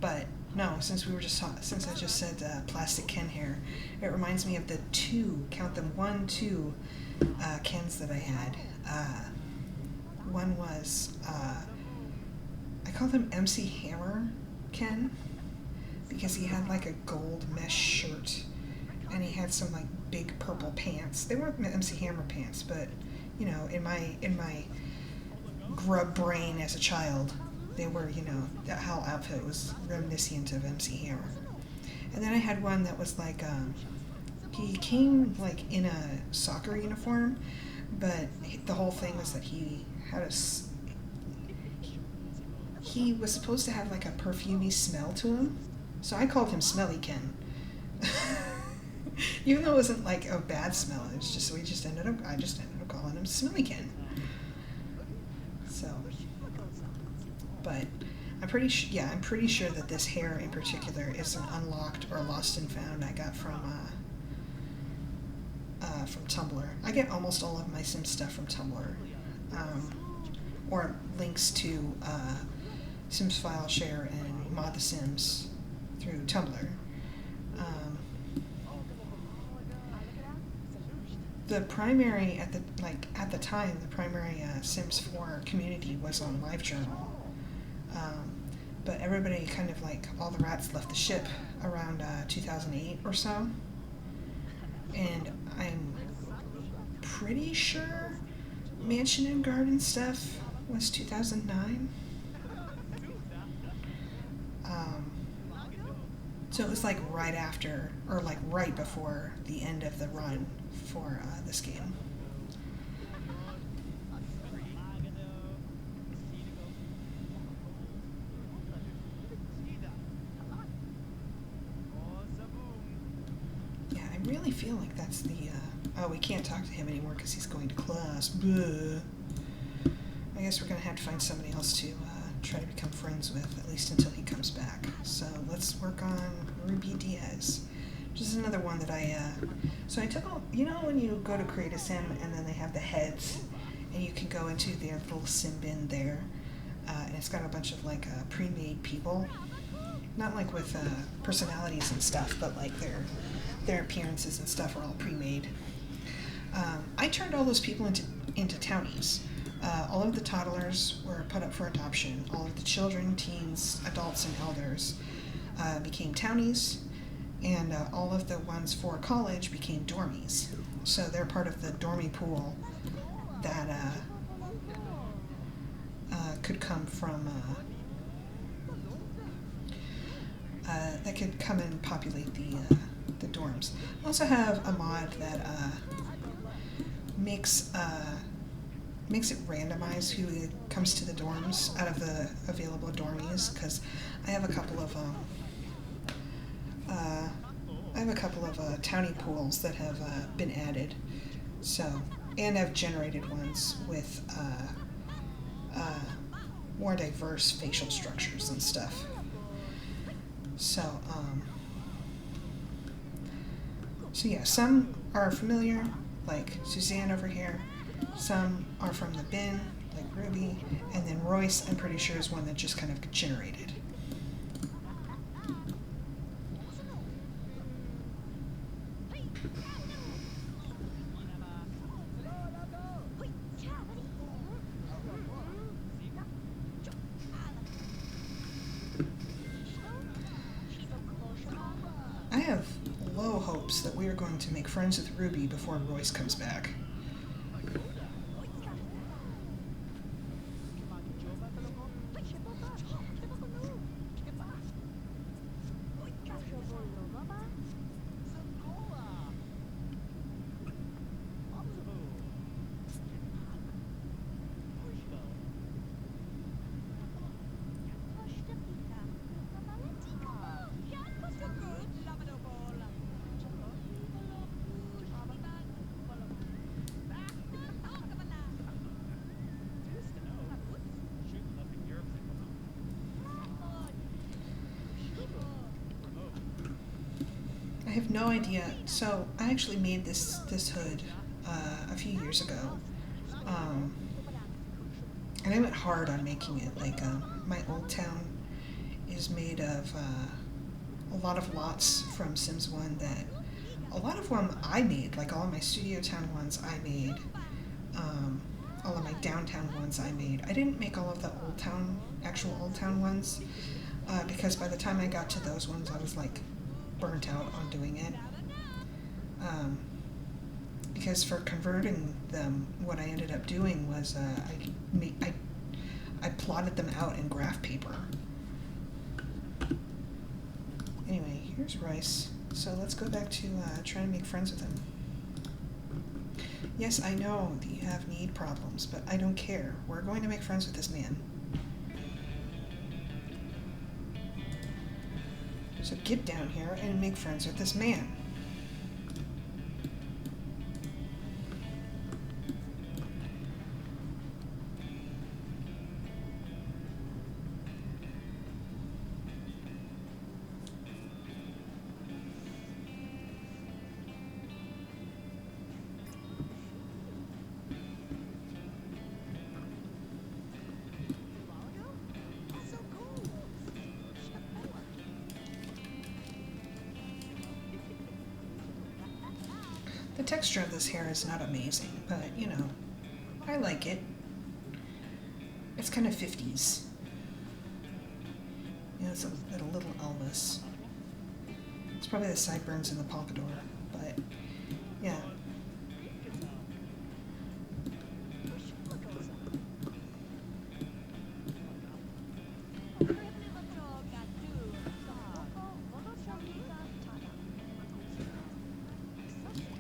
Speaker 1: But no, since I just said Plastic Ken hair, it reminds me of the count them 1, 2 Kens that I had. One was, I called him MC Hammer Ken, because he had like a gold mesh shirt, and he had some like big purple pants. They weren't MC Hammer pants, but you know, in my grub brain as a child, they were, you know, that whole outfit was reminiscent of MC Hammer. And then I had one that was like, he came like in a soccer uniform, but the whole thing was that he was supposed to have like a perfumey smell to him, so I called him Smelly Ken. Even though it wasn't like a bad smell, it's just I just ended up calling him Smelly Ken. So, but I'm pretty sure that this hair in particular is an unlocked or lost and found I got from Tumblr. I get almost all of my Sim stuff from Tumblr, or links to Sims File Share and Mod the Sims through Tumblr. The primary at the time, the primary Sims 4 community was on LiveJournal, but everybody kind of like all the rats left the ship around 2008 or so, and I'm pretty sure Mansion and Garden stuff was 2009. So it was like right after, or like right before the end of the run for this game. Yeah, I really feel like that's the, oh, we can't talk to him anymore because he's going to class. Bleh. I guess we're going to have to find somebody else to try to become friends friends with, at least until he comes back. So let's work on Ruby Diaz. Which is another one that so I took all, you know when you go to create a sim and then they have the heads and you can go into their little sim bin there, and it's got a bunch of like pre-made people, not like with personalities and stuff, but like their appearances and stuff are all pre-made. I turned all those people into townies. All of the toddlers were put up for adoption. All of the children, teens, adults, and elders became townies, and all of the ones for college became dormies. So they're part of the dormy pool that could come from that could come and populate the dorms. I also have a mod that makes it randomize who comes to the dorms out of the available dormies, because I have a couple of townie pools that have been added. So, and I've generated ones with more diverse facial structures and stuff. So, yeah, some are familiar, like Suzanne over here. Some are from the bin, like Ruby, and then Royce, I'm pretty sure, is one that just kind of generated. I have low hopes that we are going to make friends with Ruby before Royce comes back. I have no idea. So I actually made this hood a few years ago, and I went hard on making it. Like my old town is made of a lot of lots from Sims 1 that a lot of them I made. Like all of my Studio Town ones I made, all of my downtown ones I made. I didn't make all of the actual Old Town ones, because by the time I got to those ones I was like burnt out on doing it, because for converting them, what I ended up doing was I plotted them out in graph paper. Anyway, here's Royce, so let's go back to trying to make friends with him. Yes, I know that you have need problems, but I don't care. We're going to make friends with this man. So get down here and make friends with this man. The texture of this hair is not amazing, but, you know, I like it. It's kind of 50s. You know, it's a little Elvis. It's probably the sideburns and the pompadour, but, yeah.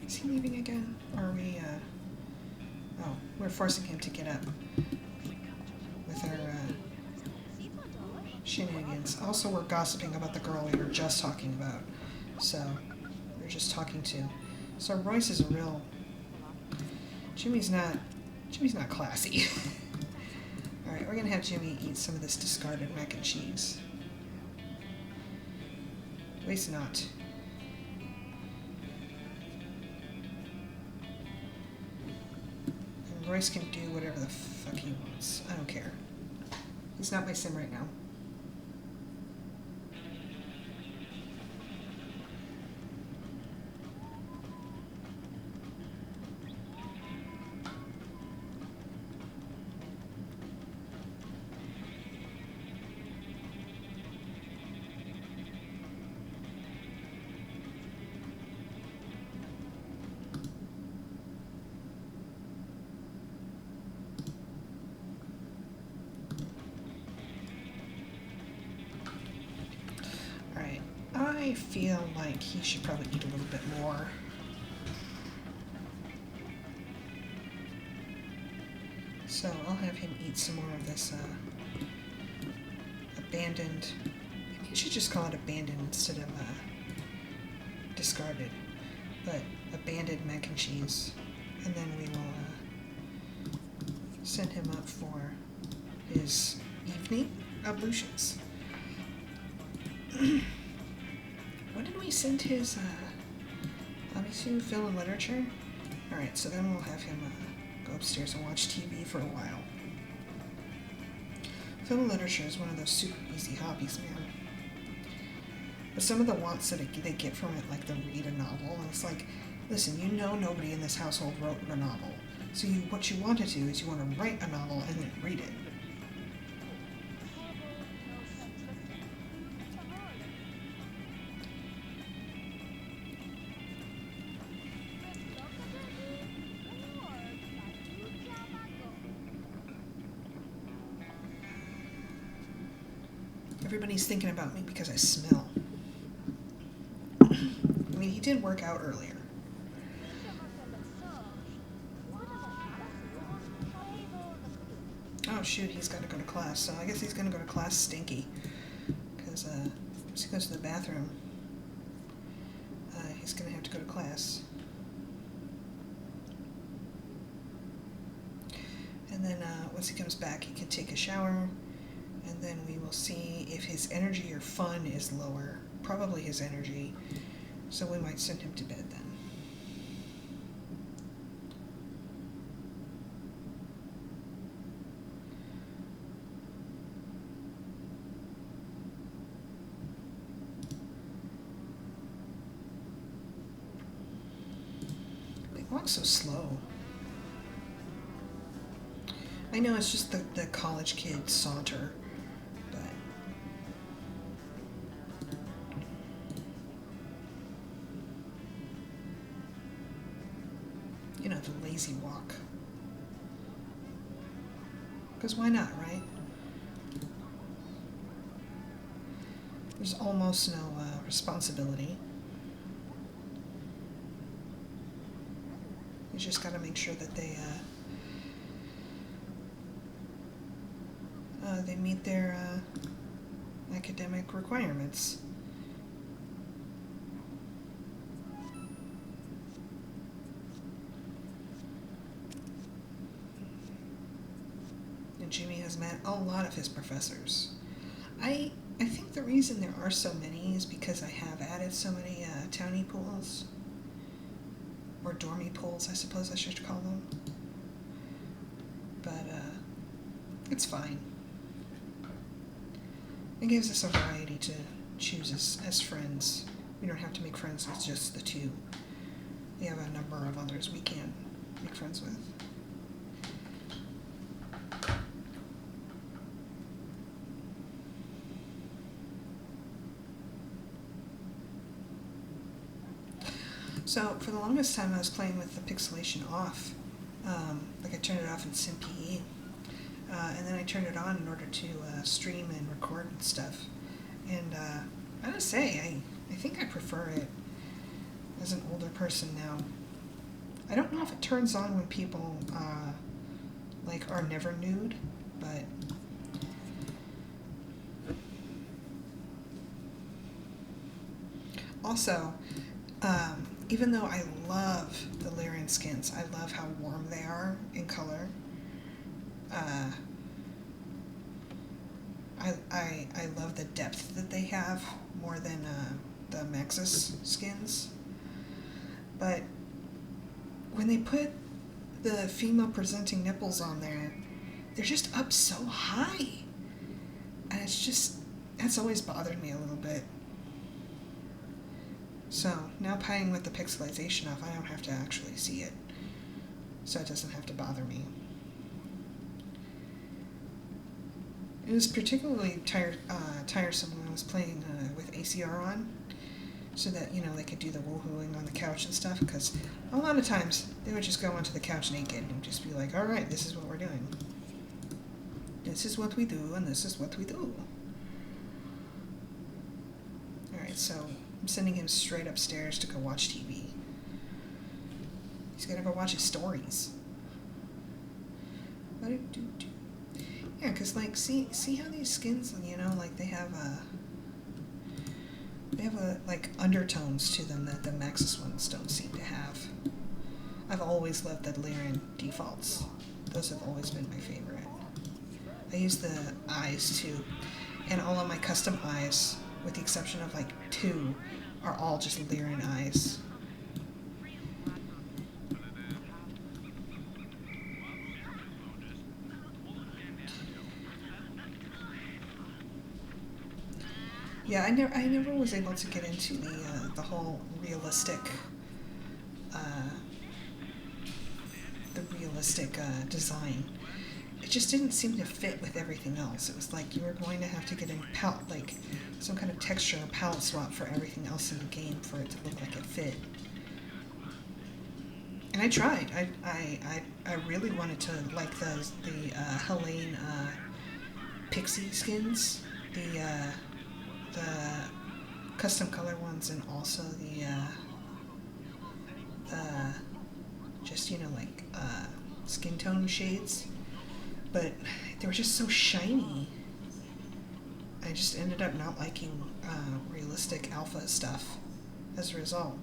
Speaker 1: Is he leaving again? Or are we, oh, we're forcing him to get up with our, shenanigans. Also, we're gossiping about the girl we were just talking about. So, we're just talking to. So Royce is a real, Jimmy's not classy. Alright, we're gonna have Jimmy eat some of this discarded mac and cheese. Waste not. And Royce can do whatever the fuck he wants. I don't care. He's not my sim right now. I feel like he should probably eat a little bit more. So I'll have him eat some more of this abandoned, maybe I should just call it abandoned instead of discarded, but abandoned mac and cheese. And then we will send him up for his evening ablutions. When did we send his hobby to film and literature? Alright, so then we'll have him go upstairs and watch TV for a while. Film and literature is one of those super easy hobbies, man. But some of the wants that they get from it, like they'll read a novel, and it's like, listen, you know nobody in this household wrote a novel. So what you want to do is you want to write a novel and then read it. Everybody's thinking about me because I smell. I mean, he did work out earlier. Oh shoot, he's got to go to class, so I guess he's going to go to class stinky. Because once he goes to the bathroom, he's going to have to go to class. And then once he comes back, he can take a shower. And then we will see if his energy or fun is lower. Probably his energy. So we might send him to bed then. They walk so slow. I know it's just the college kid saunter. The lazy walk. Because why not, right? There's almost no responsibility. You just got to make sure that they meet their academic requirements. Jimmy has met a lot of his professors. I think the reason there are so many is because I have added so many townie pools. Or dormy pools, I suppose I should call them. But it's fine. It gives us a variety to choose as friends. We don't have to make friends with just the two. We have a number of others we can make friends with. So for the longest time I was playing with the pixelation off. Like I turned it off in SimPE. And then I turned it on in order to stream and record and stuff. And I gotta say, I think I prefer it as an older person now. I don't know if it turns on when people like are never nude, but also, even though I love the Lyrian skins, I love how warm they are in color. I love the depth that they have more than the Maxis skins. But when they put the female presenting nipples on there, they're just up so high. And that's always bothered me a little bit. So now playing with the pixelization off, I don't have to actually see it. So it doesn't have to bother me. It was particularly tiresome when I was playing with ACR on, so that, they could do the woohooing on the couch and stuff, because a lot of times they would just go onto the couch naked and just be like, alright, this is what we're doing. This is what we do, and this is what we do. Alright, so I'm sending him straight upstairs to go watch TV. He's gonna go watch his stories. Yeah, because, see how these skins, they have like, undertones to them that the Maxis ones don't seem to have. I've always loved the Lyran defaults. Those have always been my favorite. I use the eyes, too. And all of my custom eyes, with the exception of, 2, are all just Lyran eyes. Yeah, I never was able to get into the whole realistic design. It just didn't seem to fit with everything else. It was like you were going to have to get some kind of texture or palette swap for everything else in the game for it to look like it fit. And I tried. I really wanted to like the Helene pixie skins, the custom color ones, and also the just skin tone shades, but they were just so shiny. I just ended up not liking realistic alpha stuff as a result,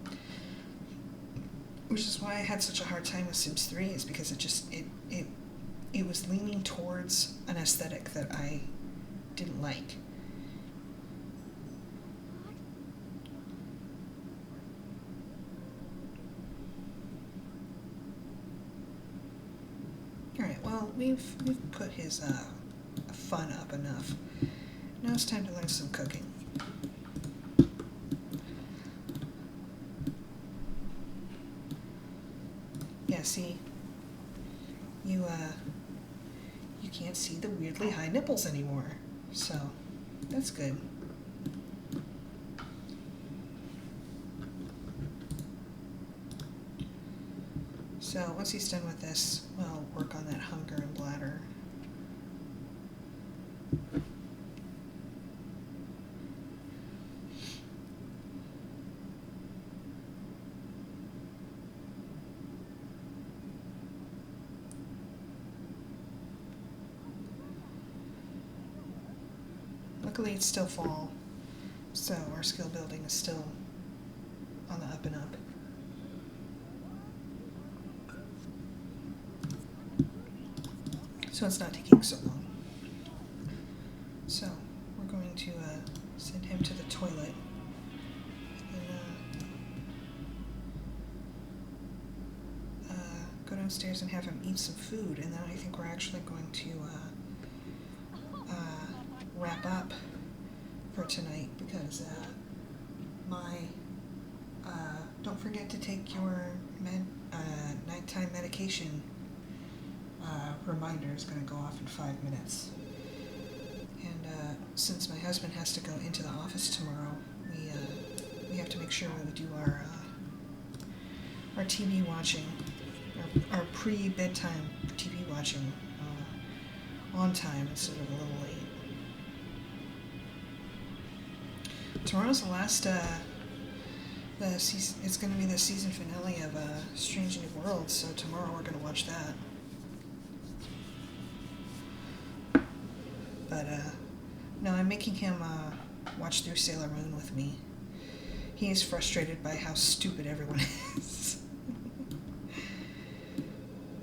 Speaker 1: which is why I had such a hard time with Sims 3, is because it was leaning towards an aesthetic that I didn't like. Alright, well, we've put his fun up enough. Now it's time to learn some cooking. Yeah, see? You can't see the weirdly high nipples anymore. So, that's good. So once he's done with this, we'll work on that hunger and bladder. Luckily it's still fall, so our skill building is still on the up and up. So it's not taking so long. So we're going to send him to the toilet and go downstairs and have him eat some food, and then I think we're actually going to wrap up for tonight, because don't forget to take your nighttime medication. Reminder is going to go off in 5 minutes. And since my husband has to go into the office tomorrow, we have to make sure we do our TV watching, our pre-bedtime TV watching on time instead of a little late. Tomorrow's the last it's going to be the season finale of Strange New Worlds, so tomorrow we're going to watch that. But, no, I'm making him watch through Sailor Moon with me. He is frustrated by how stupid everyone is.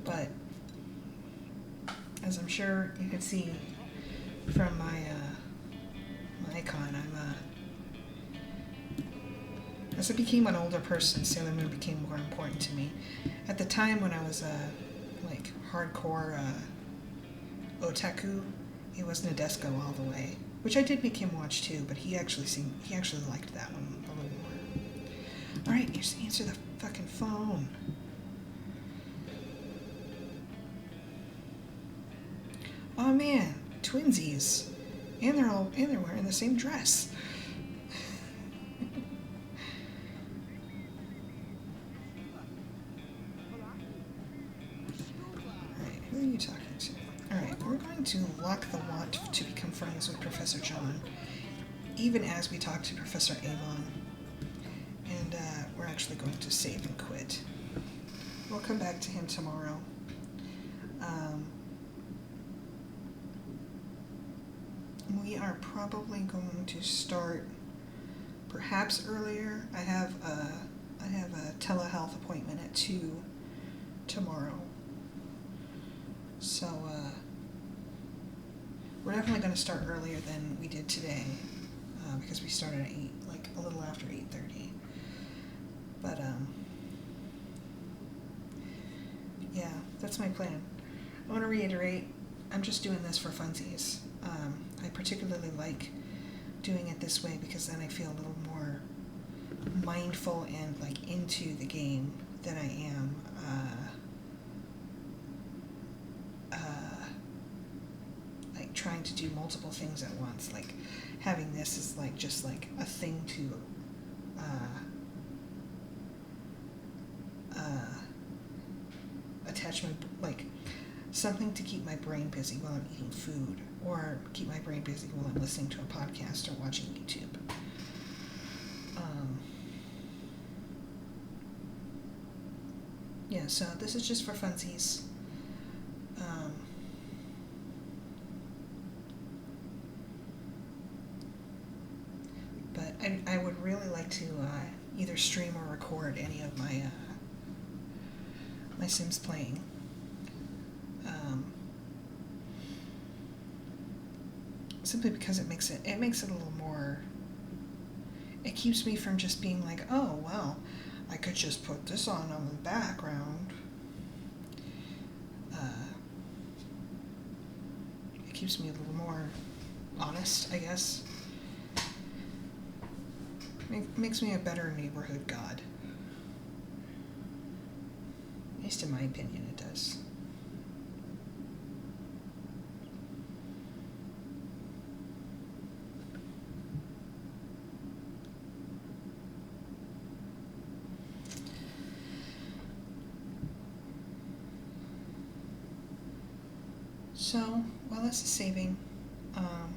Speaker 1: But, as I'm sure you can see from my icon. As I became an older person, Sailor Moon became more important to me. At the time when I was like hardcore otaku, it was Nadesco all the way, which I did make him watch too. But he actually liked that one a little more. All right, just answer the fucking phone. Oh man, twinsies, and they're wearing the same dress. Who are you talking to? Alright, we're going to lock the want to become friends with Professor John, even as we talk to Professor Avon. And we're actually going to save and quit. We'll come back to him tomorrow. We are probably going to start perhaps earlier. I have a telehealth appointment at 2 tomorrow. So, we're definitely going to start earlier than we did today, because we started at 8, like a little after 8:30. But, yeah, that's my plan. I want to reiterate, I'm just doing this for funsies. I particularly like doing it this way because then I feel a little more mindful and, like, into the game than I am, like trying to do multiple things at once. Like having this is like just like a thing to attach my, like something to keep my brain busy while I'm eating food, or keep my brain busy while I'm listening to a podcast or watching YouTube. Yeah, so this is just for funsies. But I would really like to either stream or record any of my my Sims playing. Simply because it makes it a little more. It keeps me from just being like, oh well, I could just put this on the background. It keeps me a little more honest, I guess. Makes me a better neighborhood god. At least in my opinion, it does. So, while this is saving, I'm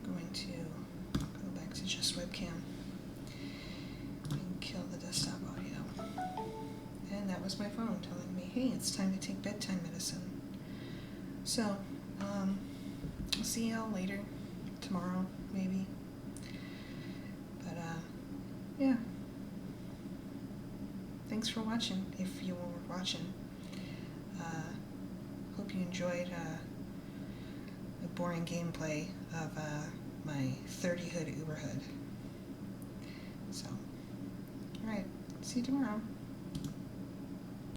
Speaker 1: going to go back to just webcam and kill the desktop audio. And that was my phone telling me, hey, it's time to take bedtime medicine. So, I'll see y'all later, tomorrow, maybe. But, yeah. Thanks for watching, if you were watching. Hope you enjoyed the boring gameplay of my 30-hood Uberhood. So, alright, see you tomorrow.